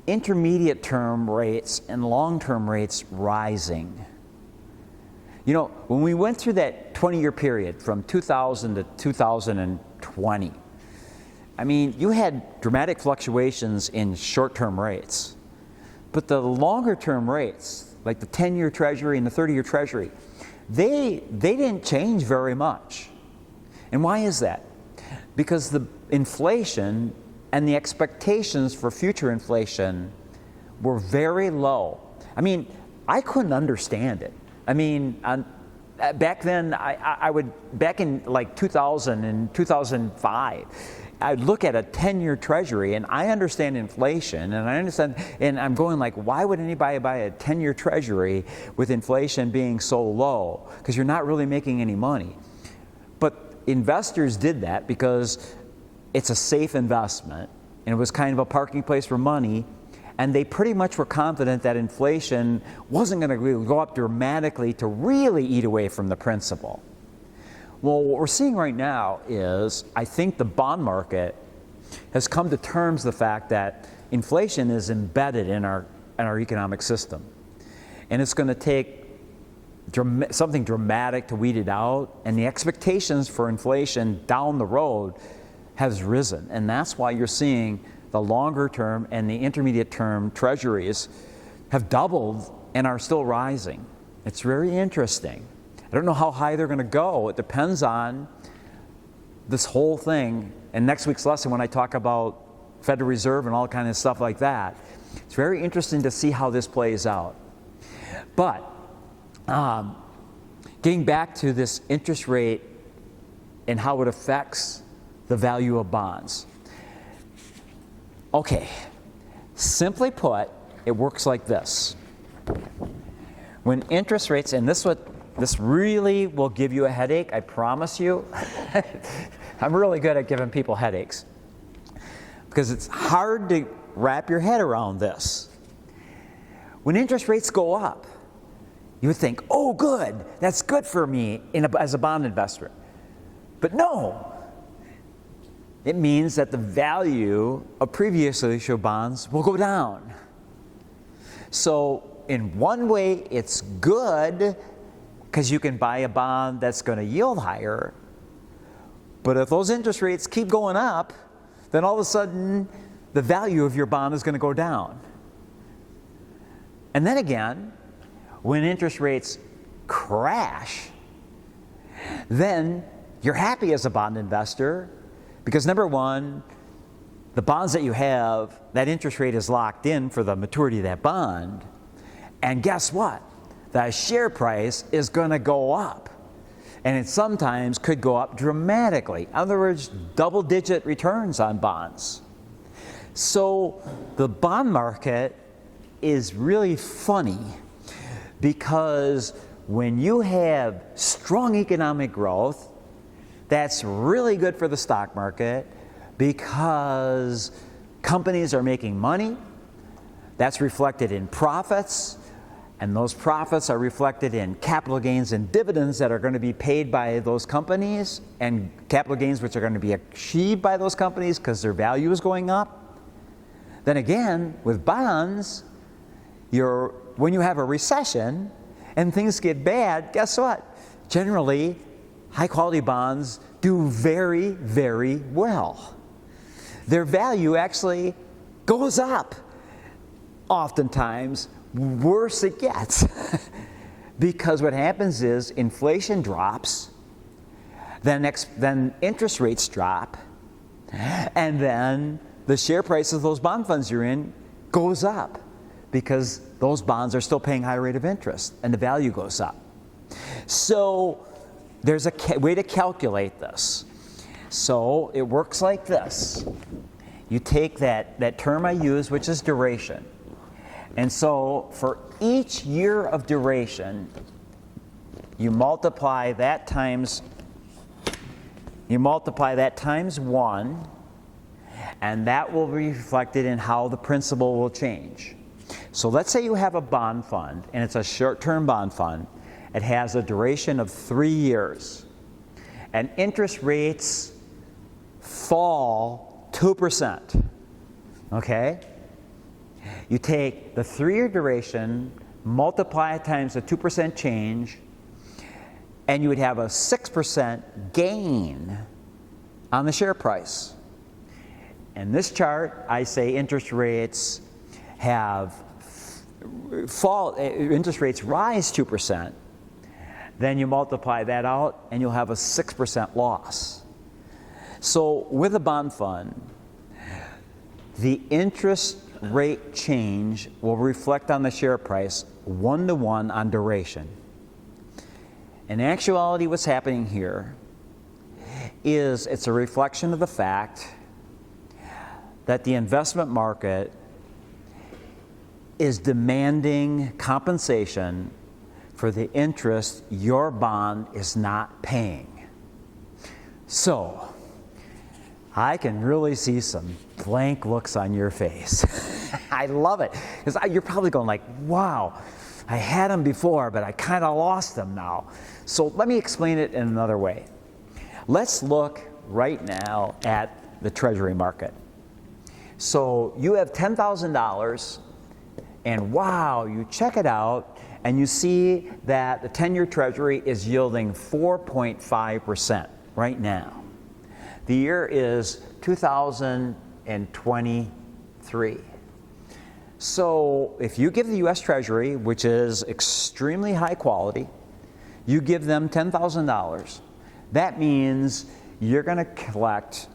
intermediate term rates and long-term rates rising. You know, when we went through that 20-year period from 2000 to 2020, I mean, you had dramatic fluctuations in short-term rates. But the longer-term rates, like the 10-year Treasury and the 30-year Treasury, they didn't change very much. And why is that? Because the inflation and the expectations for future inflation were very low. I mean, I couldn't understand it. I mean, back then, back in like 2000 and 2005, I'd look at a 10-year Treasury, and I understand inflation, and I'm going like, why would anybody buy a 10-year Treasury with inflation being so low? Because you're not really making any money. But investors did that because it's a safe investment, and it was kind of a parking place for money, and they pretty much were confident that inflation wasn't going to go up dramatically to really eat away from the principal. Well, what we're seeing right now is, I think the bond market has come to terms with the fact that inflation is embedded in our economic system. And it's going to take something dramatic to weed it out, and the expectations for inflation down the road has risen. And that's why you're seeing the longer term and the intermediate term treasuries have doubled and are still rising. It's very interesting. I don't know how high they're going to go. It depends on this whole thing. And next week's lesson, when I talk about Federal Reserve and all kind of stuff like that, it's very interesting to see how this plays out. But getting back to this interest rate and how it affects the value of bonds. Okay, simply put, it works like this. When interest rates, and this really will give you a headache, I promise you. I'm really good at giving people headaches because it's hard to wrap your head around this. When interest rates go up, you would think, oh good, that's good for me as a bond investor. But no, it means that the value of previously issued bonds will go down. So in one way, it's good because you can buy a bond that's going to yield higher. But if those interest rates keep going up, then all of a sudden, the value of your bond is going to go down. And then again, when interest rates crash, then you're happy as a bond investor because number one, the bonds that you have, that interest rate is locked in for the maturity of that bond. And guess what? The share price is going to go up. And it sometimes could go up dramatically. In other words, double-digit returns on bonds. So the bond market is really funny because when you have strong economic growth, that's really good for the stock market because companies are making money. That's reflected in profits. And those profits are reflected in capital gains and dividends that are going to be paid by those companies, and capital gains which are going to be achieved by those companies because their value is going up. Then again, with bonds, when you have a recession and things get bad, guess what? Generally, high-quality bonds do very, very well. Their value actually goes up oftentimes. Worse it gets because what happens is inflation drops, then interest rates drop, and then the share price of those bond funds you're in goes up because those bonds are still paying high rate of interest and the value goes up. So there's a way to calculate this. So it works like this. You take that term I use, which is duration. And so for each year of duration, you multiply that times 1, and that will be reflected in how the principal will change. So let's say you have a bond fund, and it's a short-term bond fund. It has a duration of 3 years. And interest rates fall 2%. Okay? You take the 3-year duration, multiply it times the 2% change, and you would have a 6% gain on the share price. In this chart, I say interest rates interest rates rise 2%. Then you multiply that out and you'll have a 6% loss. So with a bond fund, the interest rate change will reflect on the share price 1-to-1 on duration. In actuality, what's happening here is it's a reflection of the fact that the investment market is demanding compensation for the interest your bond is not paying. So, I can really see some blank looks on your face. I love it, because you're probably going like, wow, I had them before, but I kind of lost them now. So let me explain it in another way. Let's look right now at the Treasury market. So you have $10,000, and wow, you check it out, and you see that the 10-year Treasury is yielding 4.5% right now. The year is 2023. So if you give the U.S. Treasury, which is extremely high quality, you give them $10,000, that means you're going to collect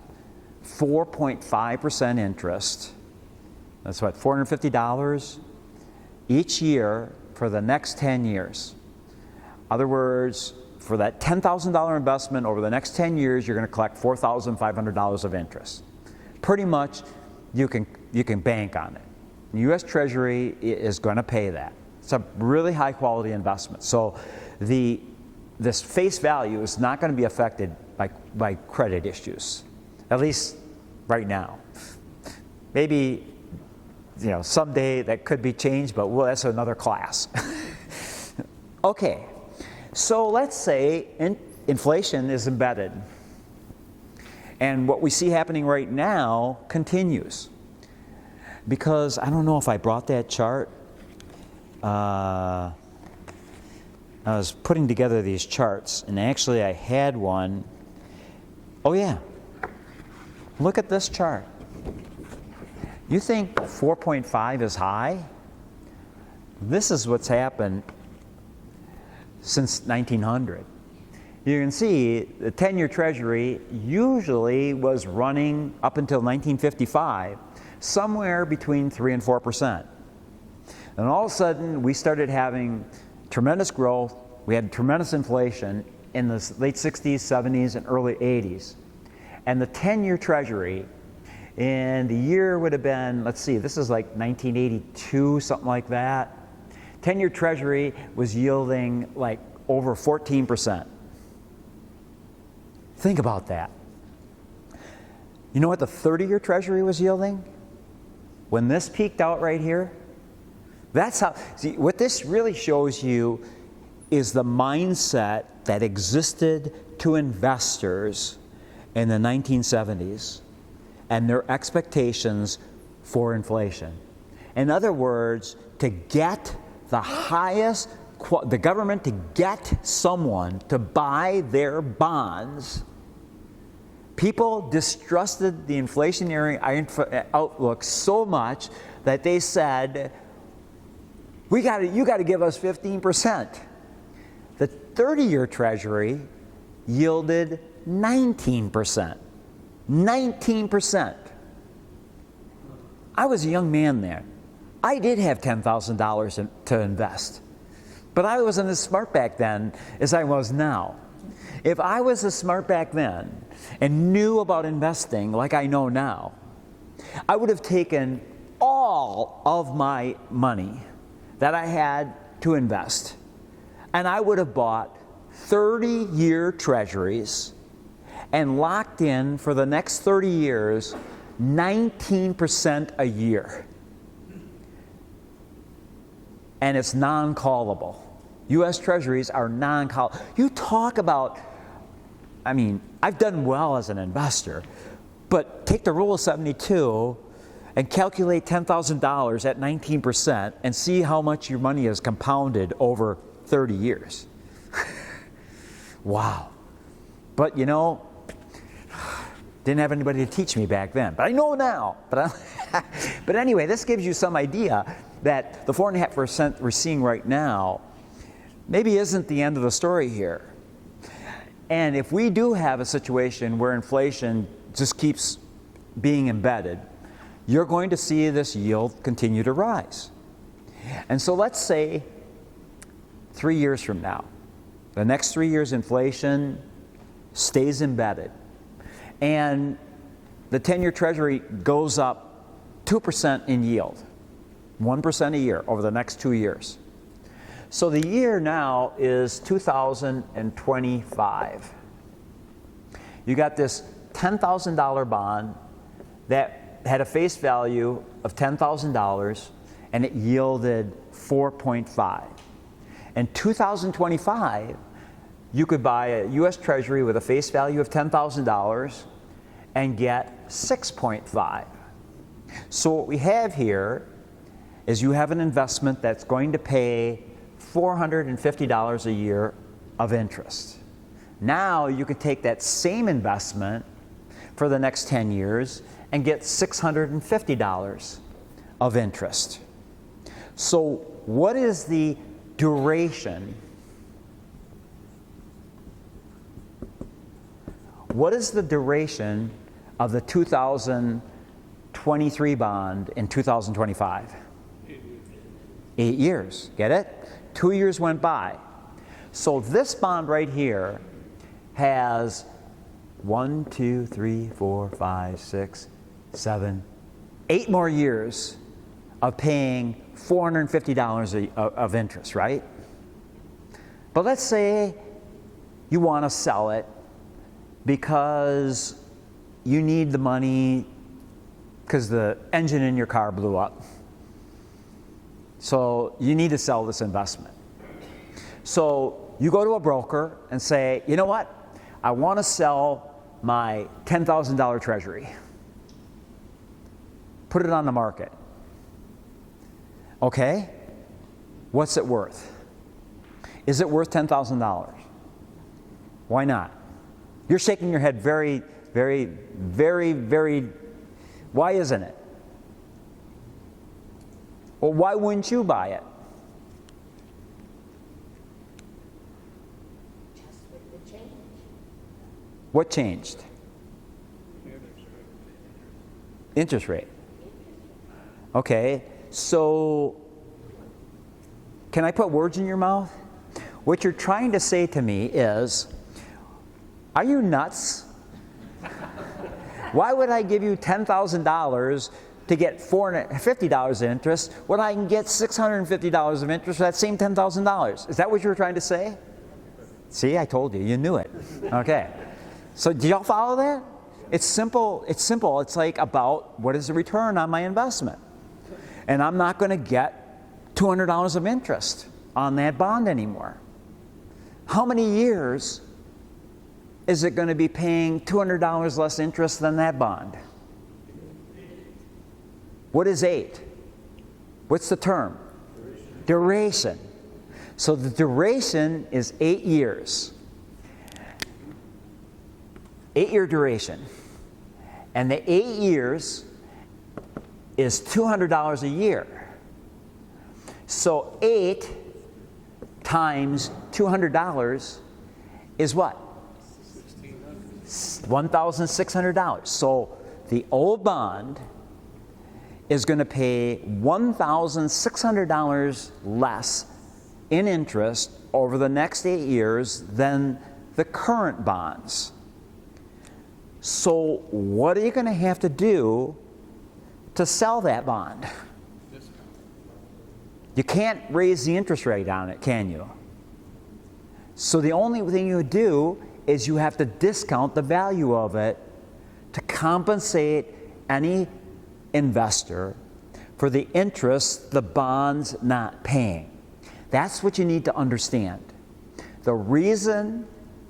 4.5% interest. That's what, $450 each year for the next 10 years. In other words, for that $10,000 investment over the next 10 years, you're going to collect $4,500 of interest. Pretty much, you can bank on it. The U.S. Treasury is going to pay that. It's a really high quality investment. So this face value is not going to be affected by credit issues, at least right now. Maybe someday that could be changed, but that's another class. Okay, so let's say inflation is embedded, and what we see happening right now continues. Because I don't know if I brought that chart. I was putting together these charts, and actually I had one. Oh yeah, look at this chart. You think 4.5 is high? This is what's happened since 1900. You can see the 10-year Treasury usually was running up until 1955 somewhere between 3 and 4%. And all of a sudden we started having tremendous growth. We had tremendous inflation in the late 60s, 70s, and early 80s. And the 10-year Treasury, and the year would have been, let's see, this is like 1982, something like that. 10-year Treasury was yielding like over 14%. Think about that. You know what the 30-year Treasury was yielding? When this peaked out right here? That's how, see, what this really shows you is the mindset that existed to investors in the 1970s and their expectations for inflation. In other words, to get the highest, the government to get someone to buy their bonds, people distrusted the inflationary outlook so much that they said, you got to give us 15%. The 30-year Treasury yielded 19%. 19%. I was a young man then. I did have $10,000 to invest. But I wasn't as smart back then as I was now. If I was as smart back then and knew about investing like I know now, I would have taken all of my money that I had to invest, and I would have bought 30-year Treasuries and locked in for the next 30 years 19% a year. And it's non-callable. U.S. Treasuries are non-callable. You talk about, I mean, I've done well as an investor, but take the rule of 72 and calculate $10,000 at 19% and see how much your money has compounded over 30 years. Wow. But you know, didn't have anybody to teach me back then, but I know now. But anyway, this gives you some idea that the 4.5% we're seeing right now maybe isn't the end of the story here. And if we do have a situation where inflation just keeps being embedded, you're going to see this yield continue to rise. And so let's say 3 years from now, the next 3 years inflation stays embedded, and the 10-year Treasury goes up 2% in yield, 1% a year over the next 2 years. So the year now is 2025. You got this $10,000 bond that had a face value of $10,000 and it yielded 4.5. In 2025, you could buy a US Treasury with a face value of $10,000 and get 6.5. So what we have here is you have an investment that's going to pay $450 a year of interest. Now you could take that same investment for the next 10 years and get $650 of interest. So what is the duration? What is the duration of the 2023 bond in 2025? 8 years. Get it? 2 years went by. So this bond right here has 1, 2, 3, 4, 5, 6, 7, 8 more years of paying $450 of interest, right? But let's say you want to sell it because you need the money because the engine in your car blew up. So you need to sell this investment. So you go to a broker and say, you know what? I want to sell my $10,000 Treasury. Put it on the market. Okay? What's it worth? Is it worth $10,000? Why not? You're shaking your head very, very, very, very. Why isn't it? Well, why wouldn't you buy it? Just with the change. What changed? Interest rate. Okay, so can I put words in your mouth? What you're trying to say to me is, are you nuts? Why would I give you $10,000 to get $450 interest when I can get $650 of interest for that same $10,000? Is that what you were trying to say? See, I told you. You knew it. Okay. So do y'all follow that? It's simple. It's simple. It's like about what is the return on my investment? And I'm not going to get $200 of interest on that bond anymore. How many years is it going to be paying $200 less interest than that bond? What is 8? What's the term? Duration. So the duration is 8 years. 8-year duration. And the 8 years is $200 a year. So 8 times $200 is what? $1,600. So the old bond is going to pay $1,600 less in interest over the next 8 years than the current bonds. So what are you going to have to do to sell that bond? You can't raise the interest rate on it, can you? So the only thing you do is you have to discount the value of it to compensate any investor for the interest the bond's not paying. That's what you need to understand. The reason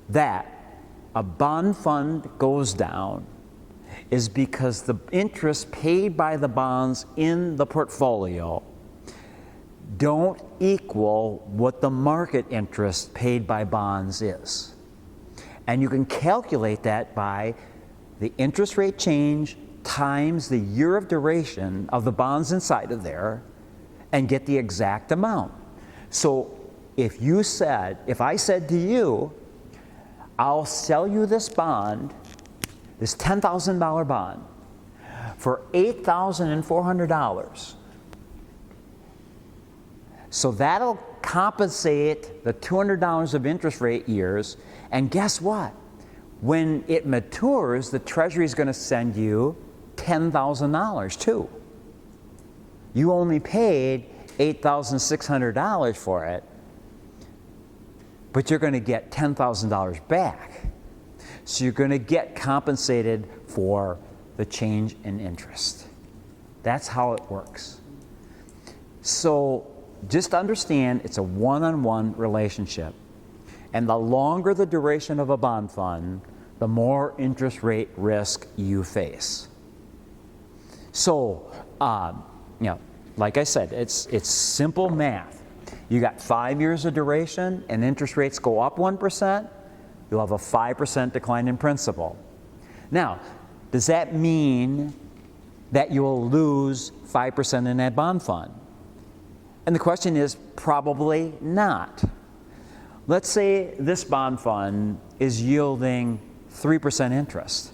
that a bond fund goes down is because the interest paid by the bonds in the portfolio don't equal what the market interest paid by bonds is. And you can calculate that by the interest rate change times the year of duration of the bonds inside of there and get the exact amount. So if I said to you, I'll sell you this bond, this $10,000 bond, for $8,400. So that'll compensate the $200 of interest rate years, and guess what? When it matures, the Treasury is going to send you $10,000 too. You only paid $8,600 for it, but you're going to get $10,000 back. So you're going to get compensated for the change in interest. That's how it works. So just understand it's a one-on-one relationship. And the longer the duration of a bond fund, the more interest rate risk you face. So, like I said, it's simple math. You got 5 years of duration and interest rates go up 1%, you'll have a 5% decline in principal. Now, does that mean that you'll lose 5% in that bond fund? And the question is probably not. Let's say this bond fund is yielding 3% interest.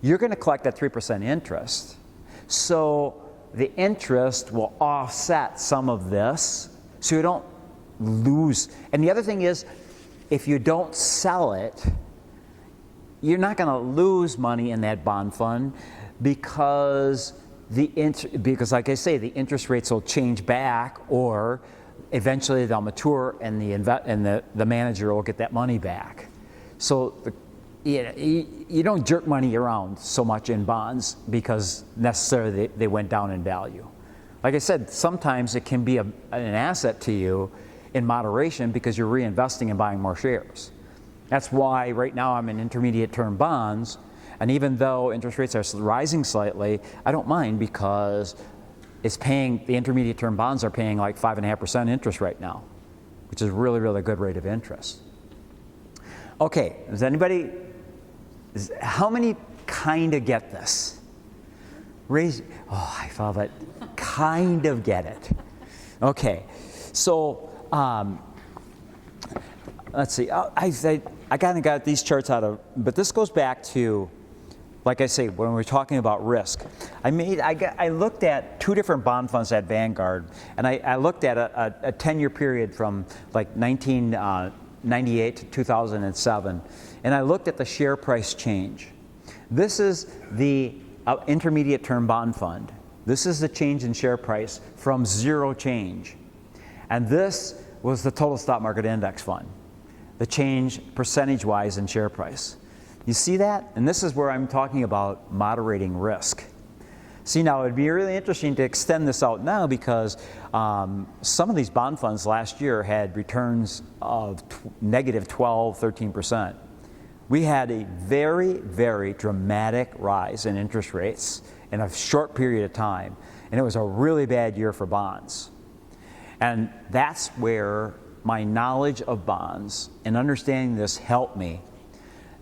You're going to collect that 3% interest, so the interest will offset some of this, so you don't lose. And the other thing is, if you don't sell it, you're not going to lose money in that bond fund because like I say, the interest rates will change back, or eventually they'll mature, and the manager will get that money back. So you don't jerk money around so much in bonds because necessarily they went down in value. Like I said, sometimes it can be an asset to you in moderation because you're reinvesting and buying more shares. That's why right now I'm in intermediate term bonds, and even though interest rates are rising slightly, I don't mind because the intermediate term bonds are paying like 5.5% interest right now, which is a really, really good rate of interest. Okay, how many kind of get this? I thought that kind of get it. Okay, so let's see. I kind of got these charts out of, but this goes back to, like I say, when we're talking about risk. I looked at two different bond funds at Vanguard, and I looked at a 10-year period from like 1998 to 2007, and I looked at the share price change. This is the intermediate term bond fund. This is the change in share price from zero change. And this was the total stock market index fund, the change percentage-wise in share price. You see that? And this is where I'm talking about moderating risk. See, now it'd be really interesting to extend this out now because some of these bond funds last year had returns of negative 12, 13%. We had a very, very dramatic rise in interest rates in a short period of time, and it was a really bad year for bonds. And that's where my knowledge of bonds and understanding this helped me,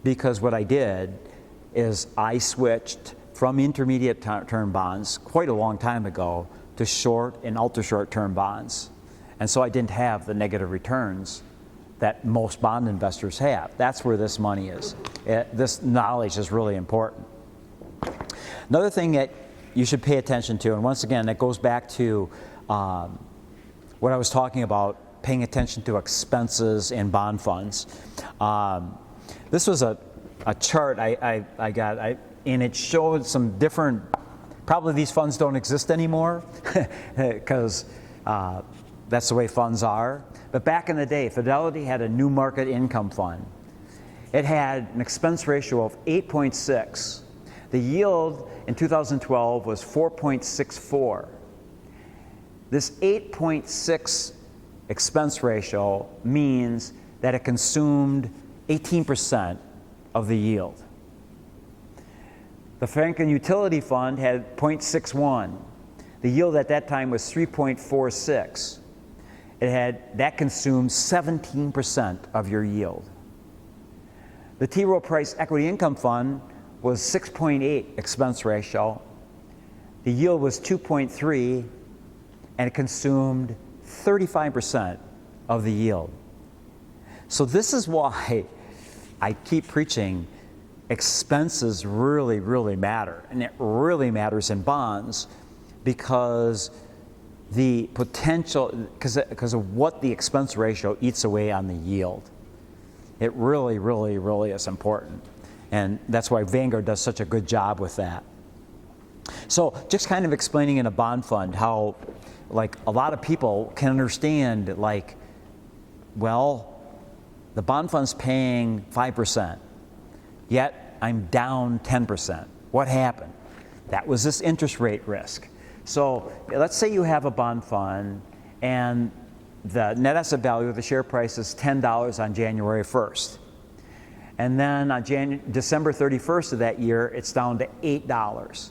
because what I did is I switched from intermediate term bonds quite a long time ago to short and ultra short term bonds. And so I didn't have the negative returns that most bond investors have. That's where this money is. This knowledge is really important. Another thing that you should pay attention to, and once again, that goes back to what I was talking about, paying attention to expenses in bond funds. This was a chart I got, and it showed some different, probably these funds don't exist anymore because that's the way funds are. But back in the day, Fidelity had a new market income fund. It had an expense ratio of 8.6. The yield in 2012 was 4.64. This 8.6 expense ratio means that it consumed 18% of the yield. The Franklin Utility Fund had 0.61. The yield at that time was 3.46. That consumed 17% of your yield. The T. Rowe Price Equity Income Fund was 6.8 expense ratio. The yield was 2.3, and it consumed 35% of the yield. So this is why I keep preaching expenses really, really matter. And it really matters in bonds because the potential, because of what the expense ratio eats away on the yield. It really, really, really is important. And that's why Vanguard does such a good job with that. So just kind of explaining in a bond fund how, like, a lot of people can understand, like, well, the bond fund's paying 5%, yet I'm down 10%. What happened? That was this interest rate risk. So let's say you have a bond fund and the net asset value of the share price is $10 on January 1st. And then on December 31st of that year, it's down to $8.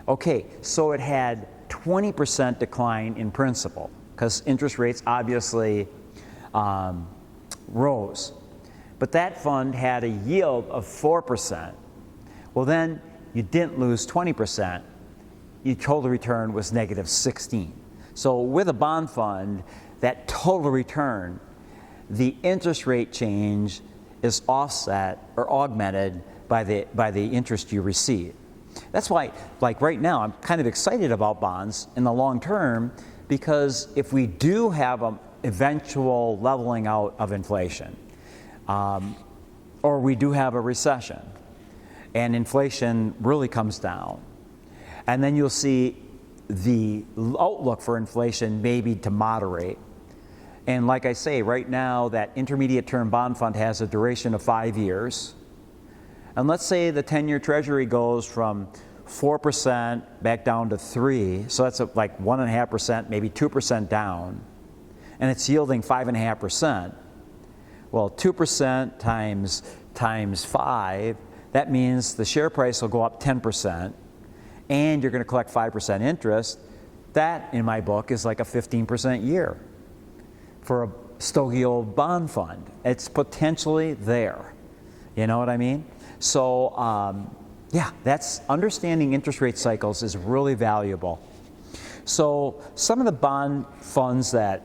Okay, so it had 20% decline in principal because interest rates obviously rose. But that fund had a yield of 4%. Well, then you didn't lose 20%. Your total return was negative 16. So with a bond fund, that total return, the interest rate change is offset or augmented by the interest you receive. That's why, like right now, I'm kind of excited about bonds in the long term, because if we do have an eventual leveling out of inflation, or we do have a recession, and inflation really comes down, and then you'll see the outlook for inflation maybe to moderate. And like I say, right now, that intermediate term bond fund has a duration of 5 years. And let's say the 10-year Treasury goes from 4% back down to 3%, so that's like 1.5%, maybe 2% down, and it's yielding 5.5%. Well, 2% times 5, that means the share price will go up 10%, and you're going to collect 5% interest. That, in my book, is like a 15% year for a stogie old bond fund. It's potentially there. You know what I mean? So, yeah, that's understanding interest rate cycles is really valuable. So, some of the bond funds that,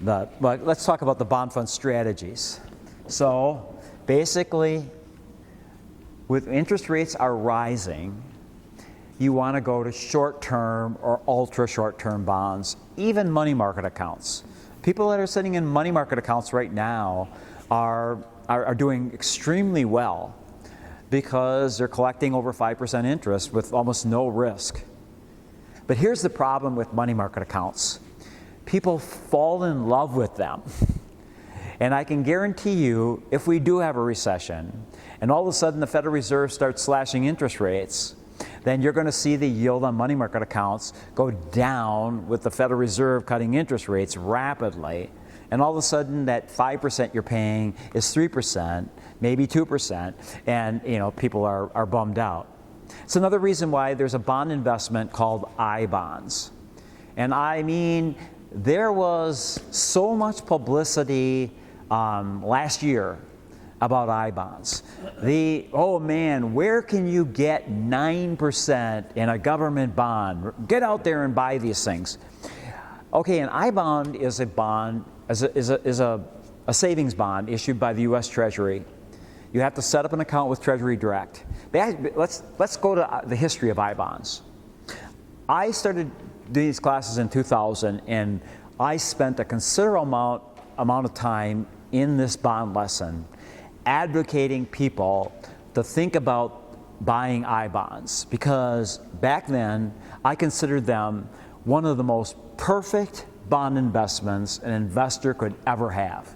let's talk about the bond fund strategies. So, basically, with interest rates are rising, you want to go to short-term or ultra-short-term bonds, even money market accounts. People that are sitting in money market accounts right now are doing extremely well because they're collecting over 5% interest with almost no risk. But here's the problem with money market accounts. People fall in love with them. And I can guarantee you, if we do have a recession, and all of a sudden the Federal Reserve starts slashing interest rates, then you're going to see the yield on money market accounts go down with the Federal Reserve cutting interest rates rapidly. And all of a sudden that 5% you're paying is 3%, maybe 2%, and people are bummed out. It's another reason why there's a bond investment called I-bonds. And I mean, there was so much publicity last year about I-bonds. Oh man, where can you get 9% in a government bond? Get out there and buy these things. Okay, an I-bond is a bond, is a savings bond issued by the U.S. Treasury. You have to set up an account with Treasury Direct. Let's go to the history of I-bonds. I started these classes in 2000, and I spent a considerable amount of time in this bond lesson advocating people to think about buying I-bonds, because back then I considered them one of the most perfect bond investments an investor could ever have.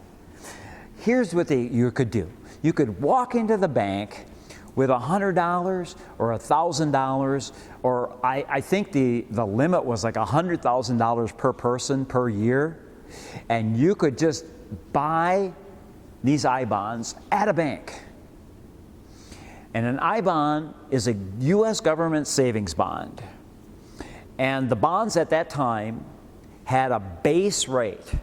Here's what you could do. You could walk into the bank with $100 or $1,000, or I think the limit was like $100,000 per person per year, and you could just buy these I-bonds at a bank. And an I bond is a U.S. government savings bond. And the bonds at that time had a base rate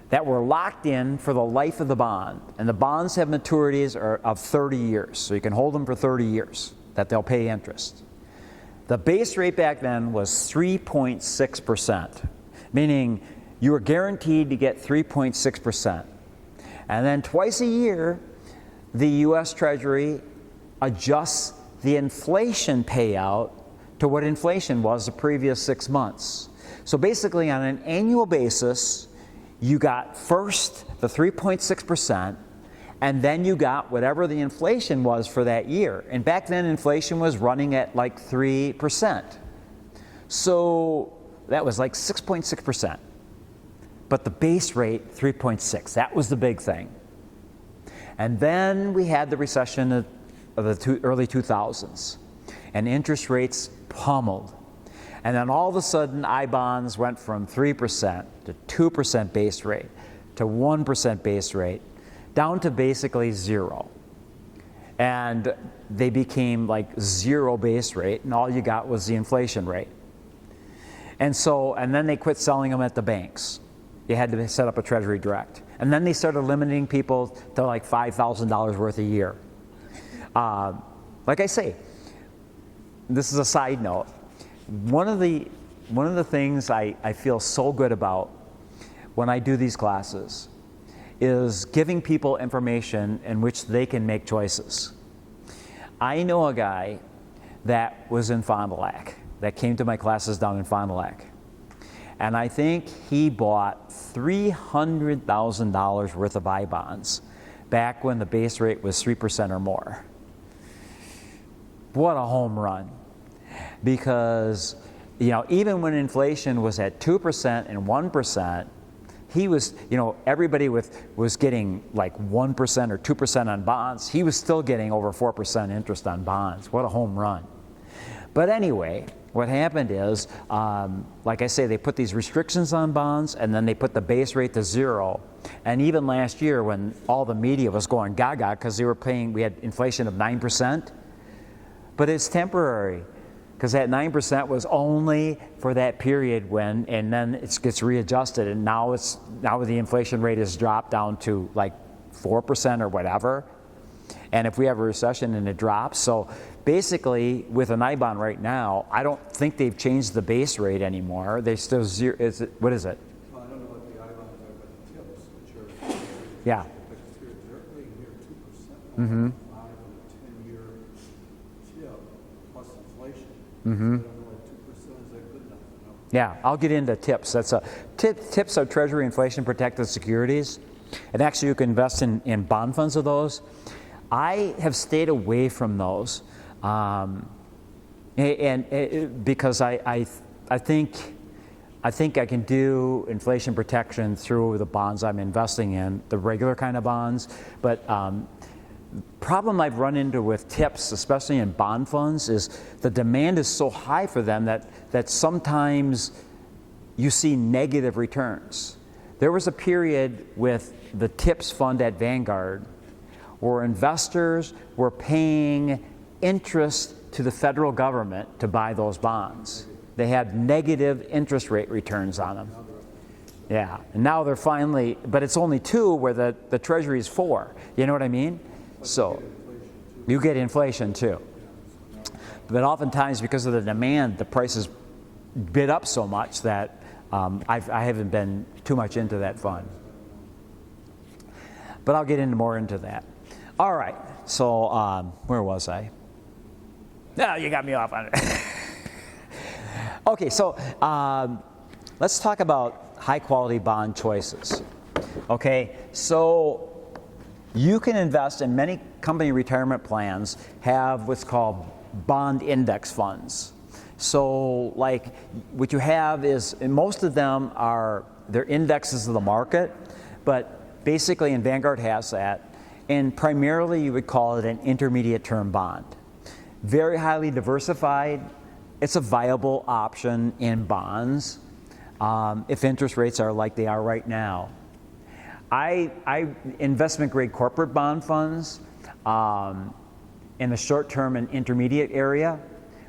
that were locked in for the life of the bond. And the bonds have maturities of 30 years, so you can hold them for 30 years that they'll pay interest. The base rate back then was 3.6%, meaning you were guaranteed to get 3.6%. And then twice a year, the U.S. Treasury adjusts the inflation payout to what inflation was the previous 6 months. So basically, on an annual basis, you got first the 3.6%, and then you got whatever the inflation was for that year. And back then, inflation was running at like 3%. So that was like 6.6%. But the base rate, 3.6. That was the big thing. And then we had the recession of the early 2000s, and interest rates pummeled. And then all of a sudden, I bonds went from 3% to 2% base rate to 1% base rate, down to basically zero. And they became like zero base rate, and all you got was the inflation rate. And then they quit selling them at the banks. You had to set up a Treasury Direct. And then they started limiting people to like $5,000 worth a year. Like I say, this is a side note. One of the things I feel so good about when I do these classes is giving people information in which they can make choices. I know a guy that was in Fond du Lac, that came to my classes down in Fond du Lac. And I think he bought $300,000 worth of I bonds back when the base rate was 3% or more. What a home run. Because, even when inflation was at 2% and 1%, he was, everybody was getting like 1% or 2% on bonds. He was still getting over 4% interest on bonds. What a home run. But anyway, what happened is, like I say, they put these restrictions on bonds, and then they put the base rate to zero. And even last year, when all the media was going gaga because we had inflation of 9%, but it's temporary, because that 9% was only for that period and then it gets readjusted, and now the inflation rate has dropped down to like 4% or whatever. And if we have a recession and it drops, so basically with an I bond right now, I don't think they've changed the base rate anymore. They still zero. What is it? Well, I don't know what the I bonds are, but the tips, which are Yeah. but they're paying here 2% Mm-hmm. on a 5 and a 10-year tip plus inflation. Mm-hmm. I don't know what 2% is that good enough? No. Yeah, I'll get into tips. Tips are Treasury inflation protected securities, and actually you can invest in bond funds of those. I have stayed away from those, because I think I can do inflation protection through the bonds I'm investing in, the regular kind of bonds. But problem I've run into with tips, especially in bond funds, is the demand is so high for them that sometimes you see negative returns. There was a period with the tips fund at Vanguard where investors were paying interest to the federal government to buy those bonds. They had negative interest rate returns on them. Yeah, and now they're finally, but it's only 2 where the Treasury is 4. You know what I mean? So you get inflation too. But oftentimes, because of the demand, the prices bid up so much that I haven't been too much into that fund. But I'll get more into that. All right, so where was I? No, you got me off on it. Okay, so let's talk about high-quality bond choices. Okay, so you can invest in many company retirement plans have what's called bond index funds. So like what you have is, and most of them they're indexes of the market, but basically, and Vanguard has that, and primarily you would call it an intermediate term bond. Very highly diversified. It's a viable option in bonds if interest rates are like they are right now. I investment grade corporate bond funds, in the short-term and intermediate area.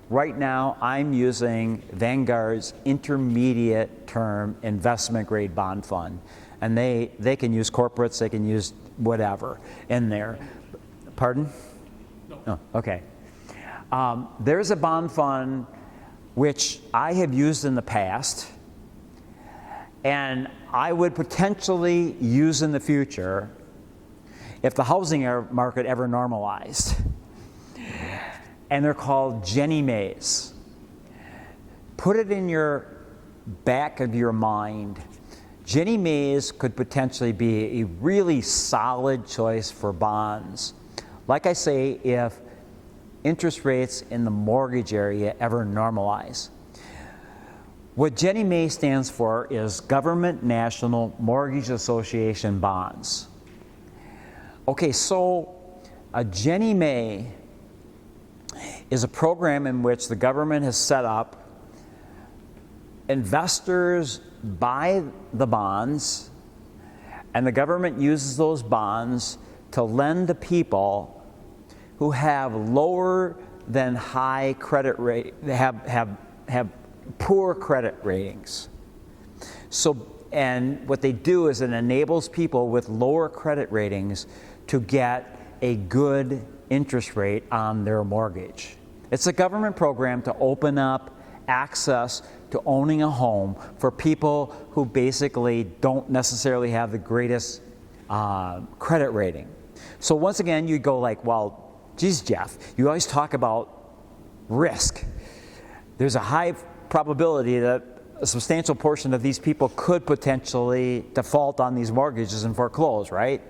Right now, I'm using Vanguard's intermediate term investment grade bond fund. And they can use corporates, they can use whatever in there. Pardon? No. Oh, okay. There's a bond fund which I have used in the past, and I would potentially use in the future if the housing market ever normalized. And they're called Ginnie Maes. Put it in your back of your mind. Ginnie Maes could potentially be a really solid choice for bonds. Like I say, if interest rates in the mortgage area ever normalize. What Ginnie Mae stands for is Government National Mortgage Association bonds. Okay, so a Ginnie Mae is a program in which the government has set up. Investors buy the bonds, and the government uses those bonds to lend to people who have lower than high credit rate, have poor credit ratings. So, and what they do is it enables people with lower credit ratings to get a good interest rate on their mortgage. It's a government program to open up access to owning a home for people who basically don't necessarily have the greatest credit rating. So once again, you go like, well, geez, Jeff, you always talk about risk. There's a high probability that a substantial portion of these people could potentially default on these mortgages and foreclose, right?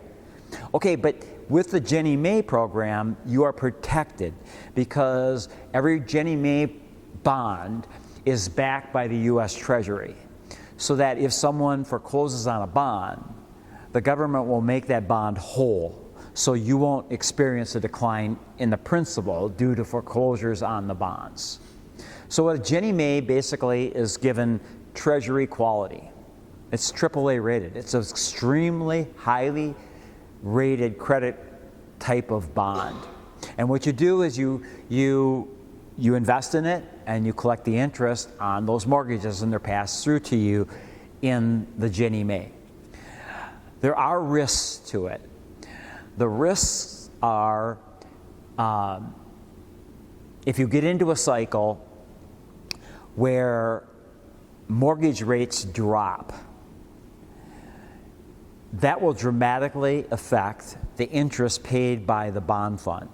Okay, but with the Ginnie Mae program, you are protected because every Ginnie Mae bond is backed by the U.S. Treasury. So that if someone forecloses on a bond, the government will make that bond whole. So you won't experience a decline in the principal due to foreclosures on the bonds. So a Ginnie Mae basically is given Treasury quality. It's AAA rated. It's an extremely highly rated credit type of bond. And what you do is you invest in it and you collect the interest on those mortgages, and they're passed through to you in the Ginnie Mae. There are risks to it. The risks are if you get into a cycle where mortgage rates drop, that will dramatically affect the interest paid by the bond fund.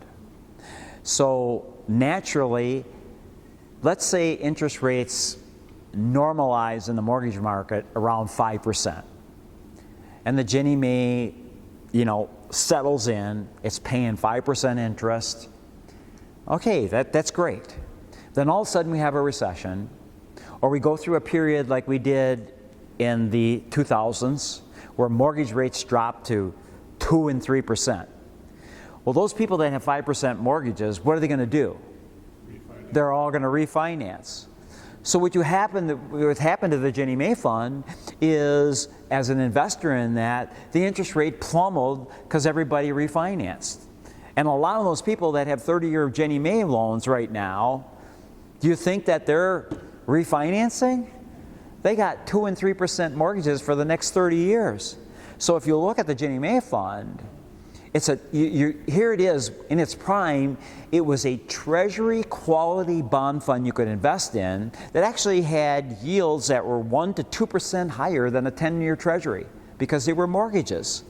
So naturally, let's say interest rates normalize in the mortgage market around 5%. And the Ginnie Mae, settles in, it's paying 5% interest. Okay, that's great. Then all of a sudden we have a recession, or we go through a period like we did in the 2000s, where mortgage rates dropped to 2 and 3%. Well, those people that have 5% mortgages, what are they going to do? Refinance. They're all going to refinance. So what happened to the Ginnie Mae fund is, as an investor in that, the interest rate plummeted because everybody refinanced. And a lot of those people that have 30-year Ginnie Mae loans right now, do you think that they're refinancing? They got 2 and 3% mortgages for the next 30 years. So if you look at the Ginnie Mae fund, here it is in its prime. It was a Treasury quality bond fund you could invest in that actually had yields that were 1 to 2% higher than a 10-year Treasury because they were mortgages.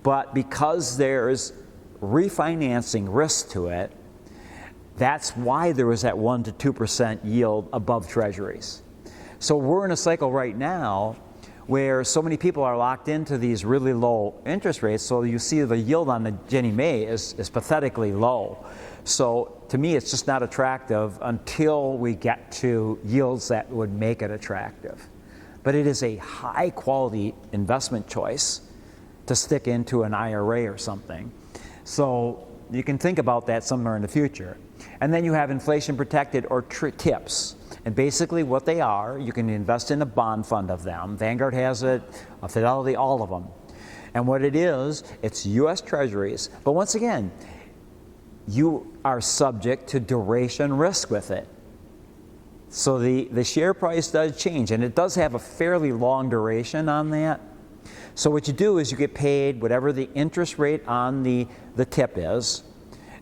But because there's refinancing risk to it, that's why there was that 1 to 2% yield above Treasuries. So we're in a cycle right now where so many people are locked into these really low interest rates, so you see the yield on the Ginnie Mae is pathetically low. So to me, it's just not attractive until we get to yields that would make it attractive. But it is a high quality investment choice to stick into an IRA or something. So you can think about that somewhere in the future. And then you have inflation protected or TIPS. And basically what they are, you can invest in a bond fund of them. Vanguard has it, Fidelity, all of them. And what it is, it's U.S. Treasuries. But once again, you are subject to duration risk with it. So the share price does change, and it does have a fairly long duration on that. So what you do is you get paid whatever the interest rate on the tip is,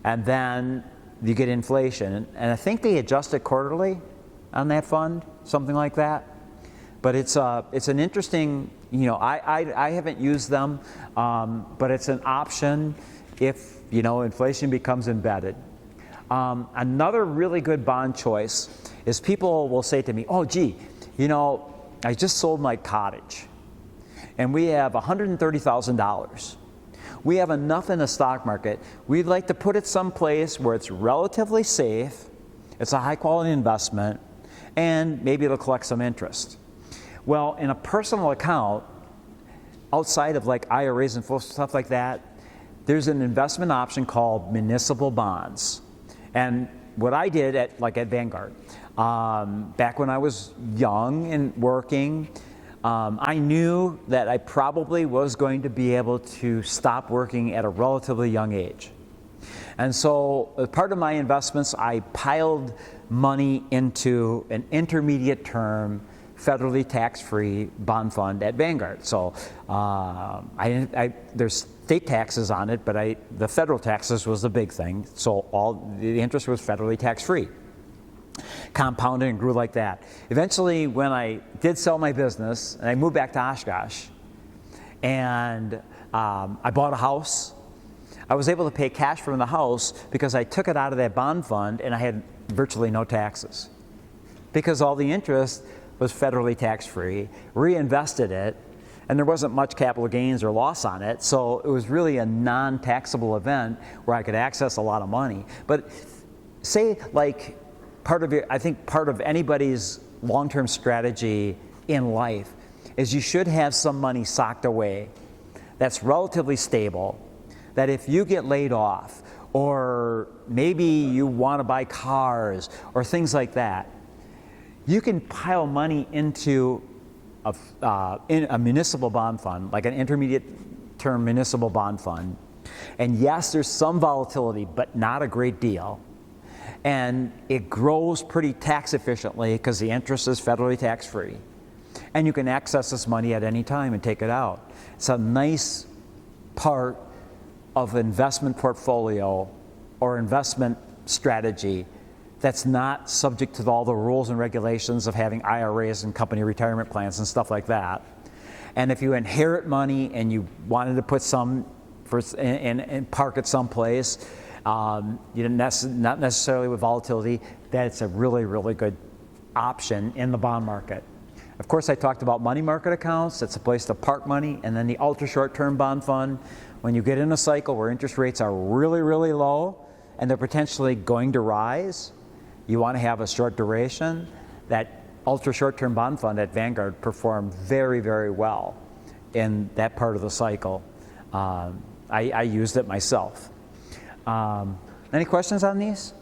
and then you get inflation. And I think they adjust it quarterly on that fund, something like that. But it's an interesting, I haven't used them, but it's an option if, inflation becomes embedded. Another really good bond choice is people will say to me, oh, gee, I just sold my cottage and we have $130,000. We have enough in the stock market. We'd like to put it someplace where it's relatively safe, it's a high quality investment, and maybe it'll collect some interest. Well, in a personal account, outside of like IRAs and stuff like that, there's an investment option called municipal bonds. And what I did at Vanguard, back when I was young and working, I knew that I probably was going to be able to stop working at a relatively young age. And so as part of my investments, I piled money into an intermediate term, federally tax-free bond fund at Vanguard. So there's state taxes on it, but the federal taxes was the big thing. So all the interest was federally tax-free. Compounded and grew like that. Eventually, when I did sell my business, and I moved back to Oshkosh, and I bought a house, I was able to pay cash from the house because I took it out of that bond fund and I had virtually no taxes. Because all the interest was federally tax-free, reinvested it, and there wasn't much capital gains or loss on it, so it was really a non-taxable event where I could access a lot of money. But say I think part of anybody's long-term strategy in life is you should have some money socked away that's relatively stable, that if you get laid off, or maybe you want to buy cars or things like that, you can pile money into in a municipal bond fund, like an intermediate term municipal bond fund. And yes, there's some volatility, but not a great deal. And it grows pretty tax efficiently because the interest is federally tax-free. And you can access this money at any time and take it out. It's a nice part of investment portfolio or investment strategy that's not subject to all the rules and regulations of having IRAs and company retirement plans and stuff like that. And if you inherit money and you wanted to put some and park it someplace, not necessarily with volatility, that's a really, really good option in the bond market. Of course, I talked about money market accounts. That's a place to park money. And then the ultra short-term bond fund. When you get in a cycle where interest rates are really, really low and they're potentially going to rise, you want to have a short duration. That ultra short-term bond fund at Vanguard performed very, very well in that part of the cycle. I used it myself. Any questions on these?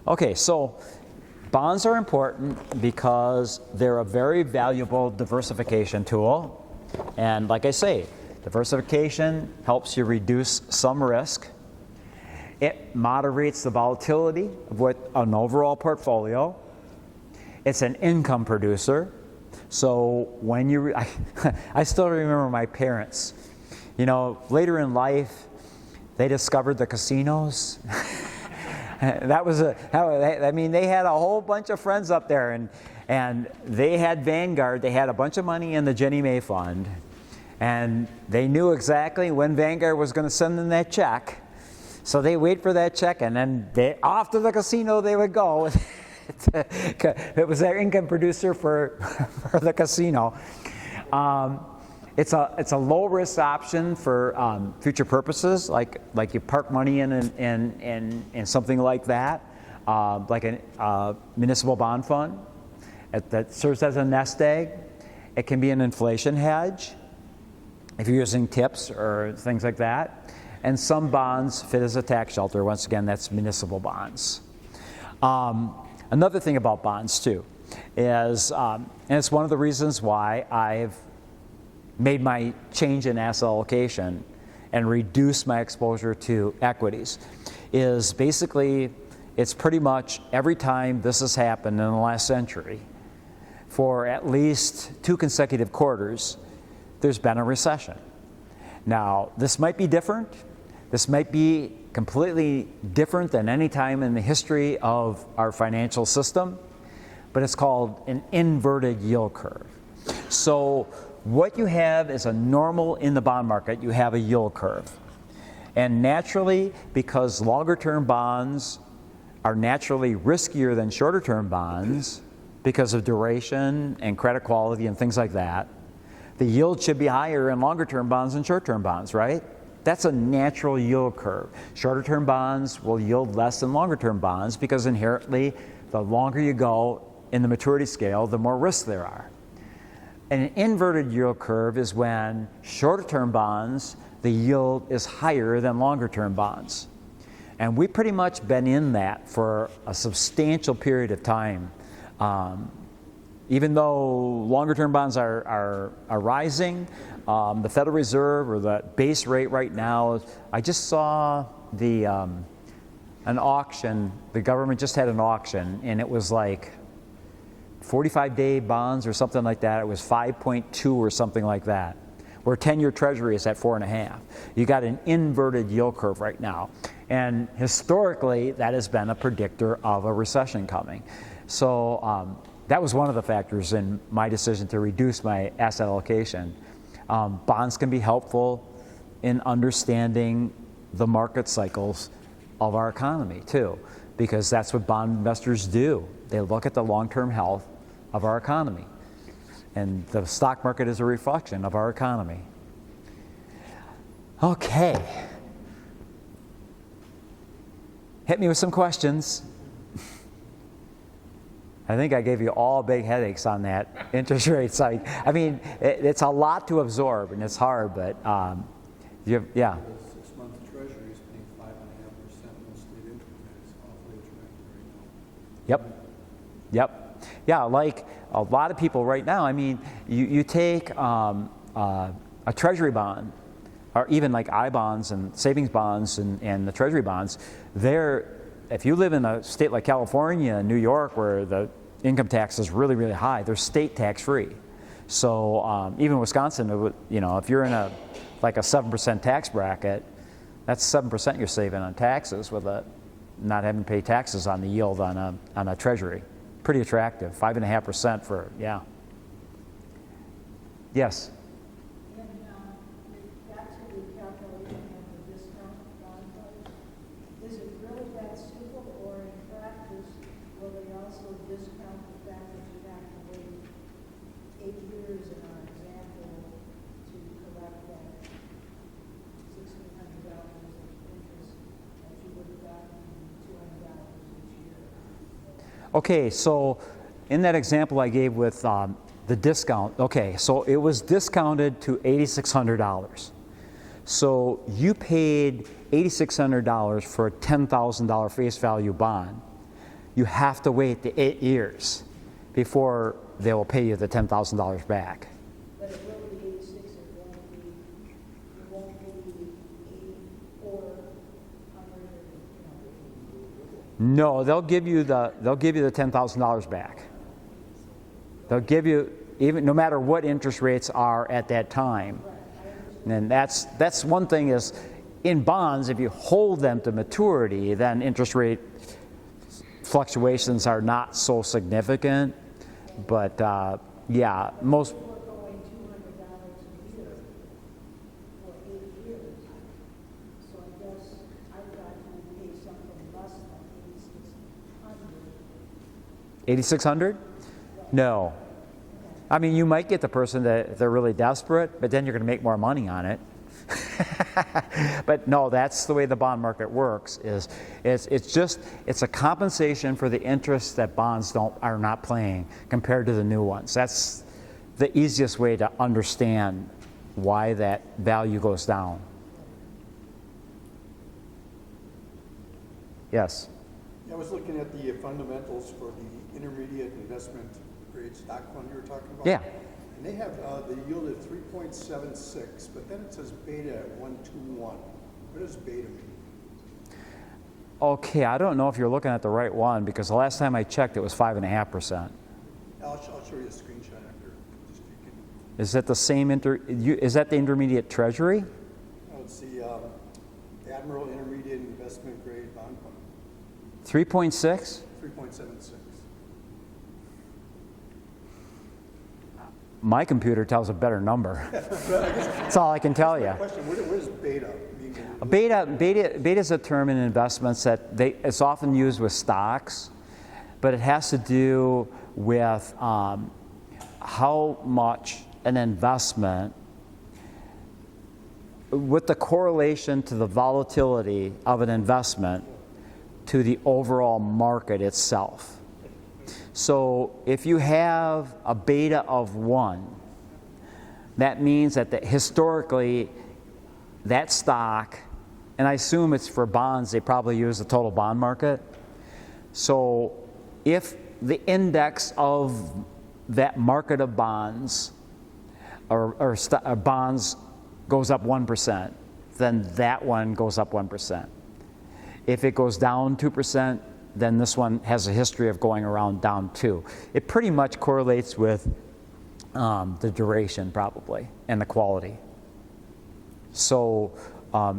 Okay, so bonds are important because they're a very valuable diversification tool. And like I say, diversification helps you reduce some risk. It moderates the volatility of an overall portfolio. It's an income producer. So when I still remember my parents, later in life, they discovered the casinos. They had a whole bunch of friends up there, and they had Vanguard. They had a bunch of money in the Ginnie Mae fund, and they knew exactly when Vanguard was going to send them that check. So they wait for that check, and then off to the casino they would go. It was their income producer for the casino. It's a low risk option for future purposes, like you park money in something like that, like a municipal bond fund that serves as a nest egg. It can be an inflation hedge if you're using tips or things like that. And some bonds fit as a tax shelter. Once again, that's municipal bonds. Another thing about bonds too is, and it's one of the reasons why I've made my change in asset allocation, and reduce my exposure to equities is basically, it's pretty much every time this has happened in the last century, for at least 2 consecutive quarters, there's been a recession. Now, this might be different. This might be completely different than any time in the history of our financial system, but it's called an inverted yield curve. So what you have is a normal in the bond market, you have a yield curve. And naturally, because longer term bonds are naturally riskier than shorter term bonds because of duration and credit quality and things like that, the yield should be higher in longer term bonds than short term bonds, right? That's a natural yield curve. Shorter term bonds will yield less than longer term bonds because inherently, the longer you go in the maturity scale, the more risk there are. An inverted yield curve is when shorter term bonds, the yield is higher than longer term bonds. And we've pretty much been in that for a substantial period of time. Even though longer term bonds are rising, the Federal Reserve, or the base rate right now, I just saw an auction, the government just had an auction, and it was like 45-day bonds or something like that. It was 5.2 or something like that, where 10-year Treasury is at 4.5. You got an inverted yield curve right now. And historically, that has been a predictor of a recession coming. So that was one of the factors in my decision to reduce my asset allocation. Bonds can be helpful in understanding the market cycles of our economy too, because that's what bond investors do. They look at the long-term health of our economy. And the stock market is a reflection of our economy. Okay. Hit me with some questions. I think I gave you all big headaches on that interest rate side. I mean, it's a lot to absorb and it's hard, but yeah. The 6-month Treasury is paying 5.5% on state income tax, awfully attractive right now. Yep. Yeah, like a lot of people right now, I mean, you take a Treasury bond, or even like I-bonds and savings bonds and the Treasury bonds, if you live in a state like California and New York where the income tax is really, really high, they're state tax free. So even Wisconsin, you know, if you're in like a 7% tax bracket, that's 7% you're saving on taxes with not having to pay taxes on the yield on a Treasury. Pretty attractive, 5.5% for, yeah. Yes? And back to the calculation of the discount bond price, is it really that simple, or in practice, will they also discount the fact that you have to wait 8 years in our example to collect that $1,600 of interest that you would have gotten $200 each year? Okay, so in that example I gave with the discount, okay, so it was discounted to $8,600. So you paid $8,600 for a $10,000 face value bond. You have to wait the 8 years before they will pay you the $10,000 back. But it will be 86, it won't be 8,400, No, they'll give you the $10,000 back. They'll give you, even no matter what interest rates are at that time. And that's one thing is, in bonds, if you hold them to maturity, then interest rate fluctuations are not so significant. But yeah, most. we're going $200 a year for 8 years. So I guess I've got to pay something less than 8,600. 8,600? No. I mean, you might get the person that they're really desperate, but then you're going to make more money on it. But no, that's the way the bond market works. It's a compensation for the interest that bonds are not paying compared to the new ones. That's the easiest way to understand why that value goes down. Yes. I was looking at the fundamentals for the intermediate investment grade stock fund you were talking about. Yeah. And they have the yield at 3.76, but then it says beta at 121. What does beta mean? Okay, I don't know if you're looking at the right one because the last time I checked it was 5.5%. I'll show you a screenshot after. Just you can, Is that the same is that the intermediate treasury? let's see, Admiral Intermediate Investment Grade Bond Fund, 3.6? 3.76. My computer tells a better number. That's all I can tell you. Question, what does beta mean? Beta is a term in investments that it's often used with stocks, but it has to do with how much an investment, with the correlation to the volatility of an investment to the overall market itself. So if you have a beta of 1, that means that historically that stock, and I assume it's for bonds, they probably use the total bond market. So if the index of that market of bonds or bonds goes up 1%, then that one goes up 1%. If it goes down 2%, then this one has a history of going around down 2. It pretty much correlates with the duration probably and the quality. So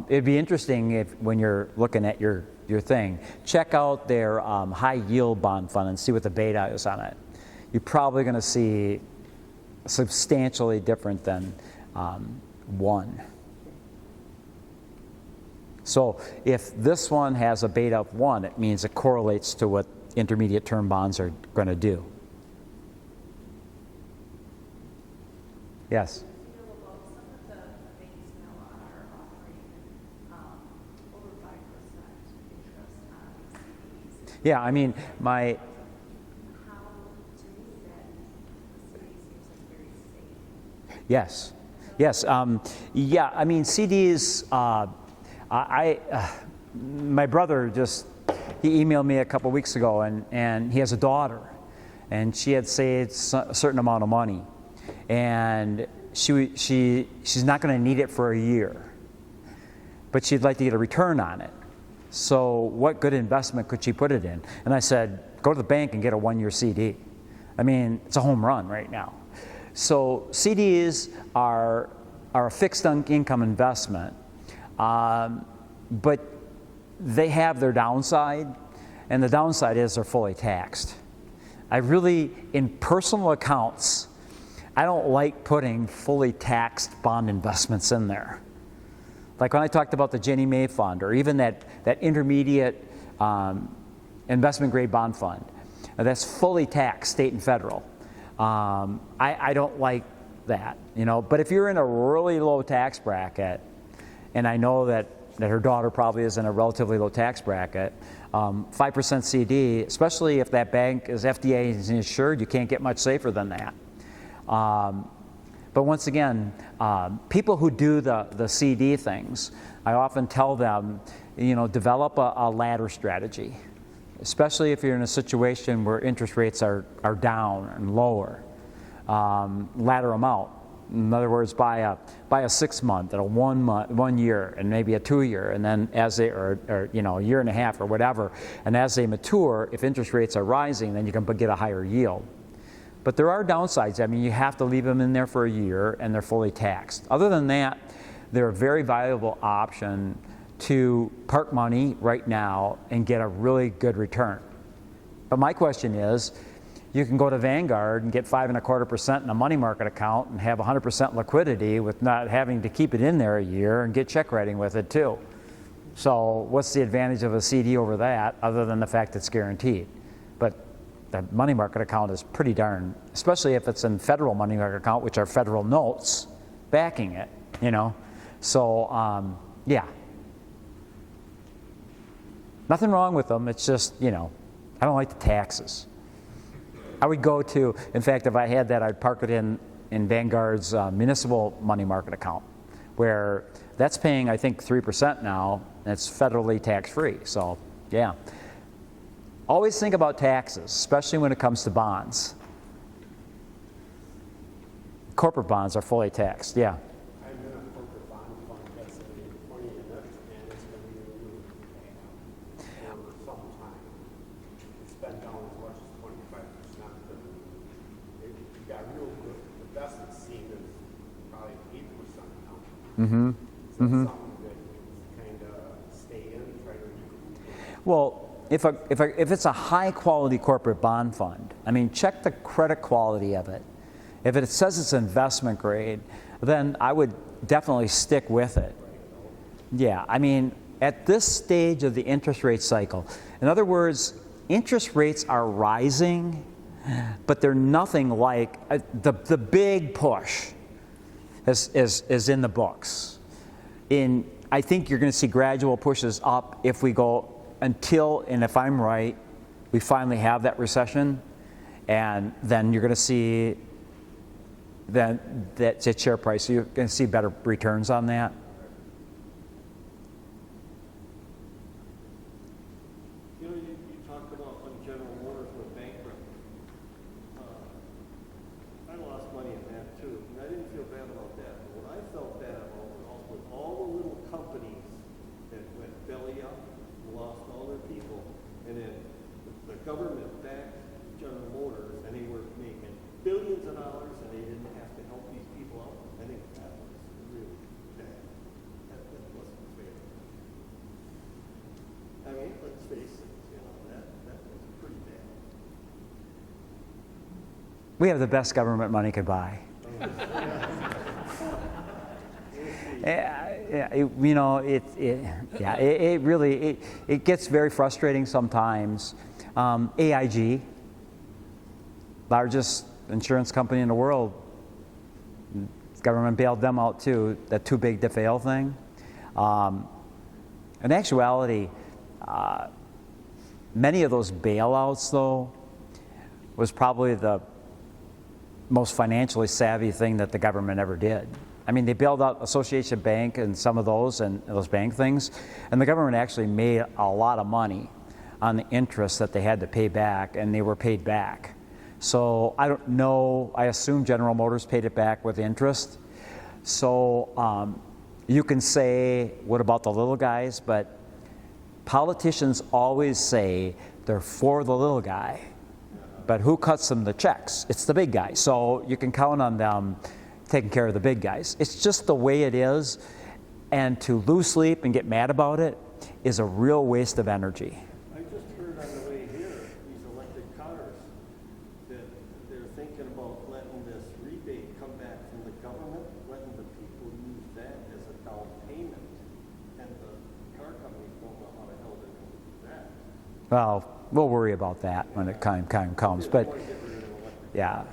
it'd be interesting if when you're looking at your thing, check out their high yield bond fund and see what the beta is on it. You're probably going to see substantially different than 1. So if this one has a beta of 1, it means it correlates to what intermediate term bonds are going to do. Yes? Yeah, I mean, yes. Yes. Yeah, I mean, CDs, my brother he emailed me a couple weeks ago, and he has a daughter, and she had saved a certain amount of money, and she's not going to need it for a year, but she'd like to get a return on it. So what good investment could she put it in? And I said, go to the bank and get a 1-year CD. I mean, it's a home run right now. So CDs are a fixed income investment, but they have their downside, and the downside is they're fully taxed. In personal accounts, I don't like putting fully taxed bond investments in there. Like when I talked about the Ginnie Mae fund, or even that intermediate investment grade bond fund, that's fully taxed, state and federal. I don't like that, But if you're in a really low tax bracket, and I know that her daughter probably is in a relatively low tax bracket, 5% CD, especially if that bank is FDA insured, you can't get much safer than that. But once again, people who do the CD things, I often tell them, develop a ladder strategy, especially if you're in a situation where interest rates are down and lower. Ladder them out. In other words, buy a 6 month and a 1 month, 1 year, and maybe a 2 year, and then as they or a year and a half or whatever, and as they mature, if interest rates are rising, then you can get a higher yield. But there are downsides. I mean, you have to leave them in there for a year, and they're fully taxed. Other than that, they're a very valuable option to park money right now and get a really good return. But my question is, you can go to Vanguard and get 5.25% in a money market account and have 100% liquidity with not having to keep it in there a year and get check writing with it too. So what's the advantage of a CD over that other than the fact it's guaranteed? But the money market account is pretty darn, especially if it's in federal money market account, which are federal notes backing it, So, yeah. Nothing wrong with them. It's just, I don't like the taxes. I would go to, in fact, if I had that, I'd park it in Vanguard's municipal money market account, where that's paying, I think, 3% now, and it's federally tax-free. So, yeah. Always think about taxes, especially when it comes to bonds. corporate bonds are fully taxed, yeah. I'm in a corporate bond fund that's made money in it, and it's been renewed for some time. It's been down as much as 25%. And it got real good. The best it's seen is probably 8% now. Mm-hmm. So it's something that kind of stay in, try to recoup. Well, if it's a high quality corporate bond fund, I mean, check the credit quality of it. If it says it's investment grade, then I would definitely stick with it. Yeah, I mean, at this stage of the interest rate cycle, in other words, interest rates are rising, but they're nothing like the big push is in the books. I think you're going to see gradual pushes up if we go until, and if I'm right, we finally have that recession, and then you're going to see that share price. So you're going to see better returns on that. You know, you talked about when General Motors went bankrupt. I lost money in that too, and I didn't feel bad about that. But what I felt bad about was all the little companies that went belly up, lost all their people, and then the government backed General Motors, and they were making billions of dollars, and they didn't have to help these people out. I think that was really bad. That wasn't fair. I mean, let's face it, that was pretty bad. We have the best government money could buy. It really gets very frustrating sometimes. AIG, largest insurance company in the world, government bailed them out too. That too big to fail thing. In actuality, many of those bailouts though was probably the most financially savvy thing that the government ever did. I mean, they bailed out Association Bank and some of those and those bank things, and the government actually made a lot of money on the interest that they had to pay back, and they were paid back. So I don't know, I assume General Motors paid it back with interest. So you can say, what about the little guys? But politicians always say they're for the little guy, but who cuts them the checks? It's the big guy. So you can count on them taking care of the big guys. It's just the way it is, and to lose sleep and get mad about it is a real waste of energy. I just heard on the way here, these electric cars, that they're thinking about letting this rebate come back from the government, letting the people use that as a down payment, and the car companies don't know how the hell they're going to do that. Well, we'll worry about that when it time comes. But yeah,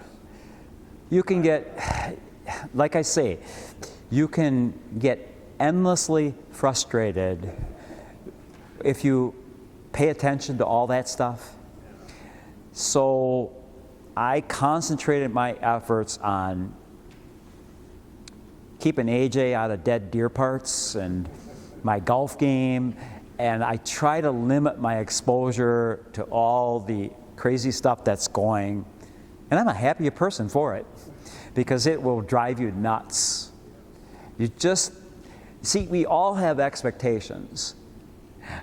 you can get, like I say, you can get endlessly frustrated if you pay attention to all that stuff. So I concentrated my efforts on keeping AJ out of dead deer parts and my golf game, and I try to limit my exposure to all the crazy stuff that's going, and I'm a happier person for it because it will drive you nuts. You just, see, we all have expectations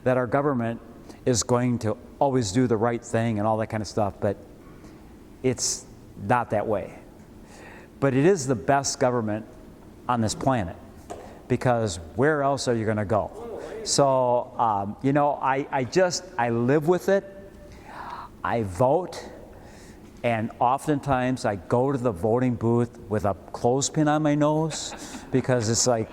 that our government is going to always do the right thing and all that kind of stuff, but it's not that way. But it is the best government on this planet, because where else are you going to go? So, I live with it. I vote, and oftentimes I go to the voting booth with a clothespin on my nose because it's like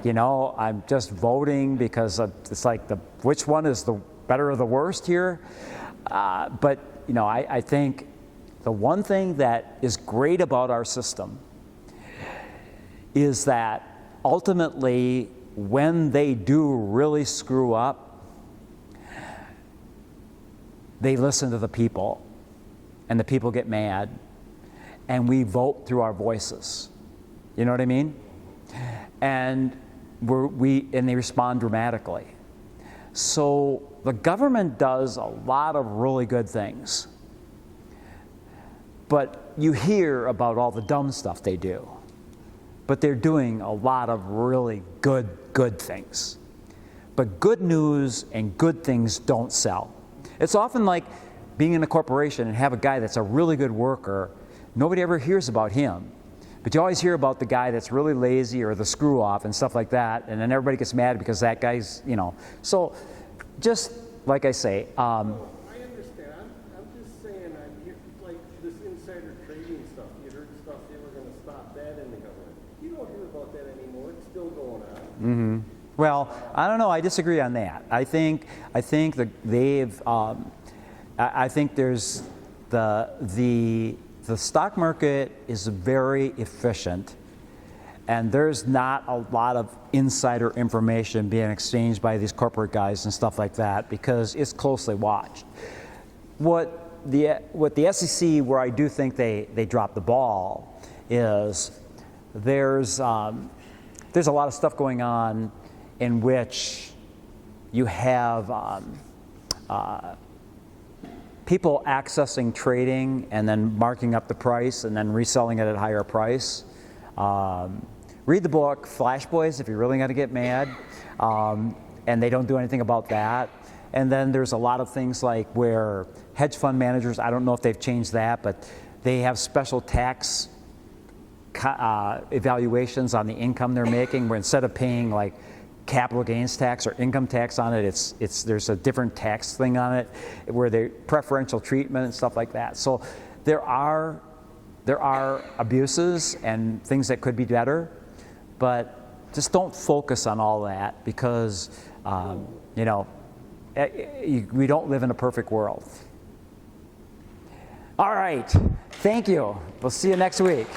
I'm just voting because it's like which one is the better or the worst here. But I think the one thing that is great about our system is that ultimately, when they do really screw up, they listen to the people, and the people get mad, and we vote through our voices. You know what I mean? And they respond dramatically. So the government does a lot of really good things, but you hear about all the dumb stuff they do. But they're doing a lot of really good things. But good news and good things don't sell. It's often like being in a corporation and have a guy that's a really good worker. Nobody ever hears about him. But you always hear about the guy that's really lazy or the screw off and stuff like that, and then everybody gets mad because that guy's, you know. So just like I say, I understand. I'm just saying, like this insider trading stuff, you heard stuff they were going to stop that in the government. You don't hear about that anymore. It's still going on. well, I don't know. I disagree on that. I think that they've. I think there's the stock market is very efficient, and there's not a lot of insider information being exchanged by these corporate guys and stuff like that because it's closely watched. What the SEC, where I do think they dropped the ball, is there's a lot of stuff going on in which you have people accessing trading and then marking up the price and then reselling it at a higher price. Read the book Flash Boys if you're really going to get mad, and they don't do anything about that. And then there's a lot of things like where hedge fund managers, I don't know if they've changed that, but they have special tax evaluations on the income they're making, where instead of paying like capital gains tax or income tax on it, there's a different tax thing on it, where they preferential treatment and stuff like that. So there are abuses and things that could be better, but just don't focus on all that because you know, we don't live in a perfect world. All right, thank you. We'll see you next week.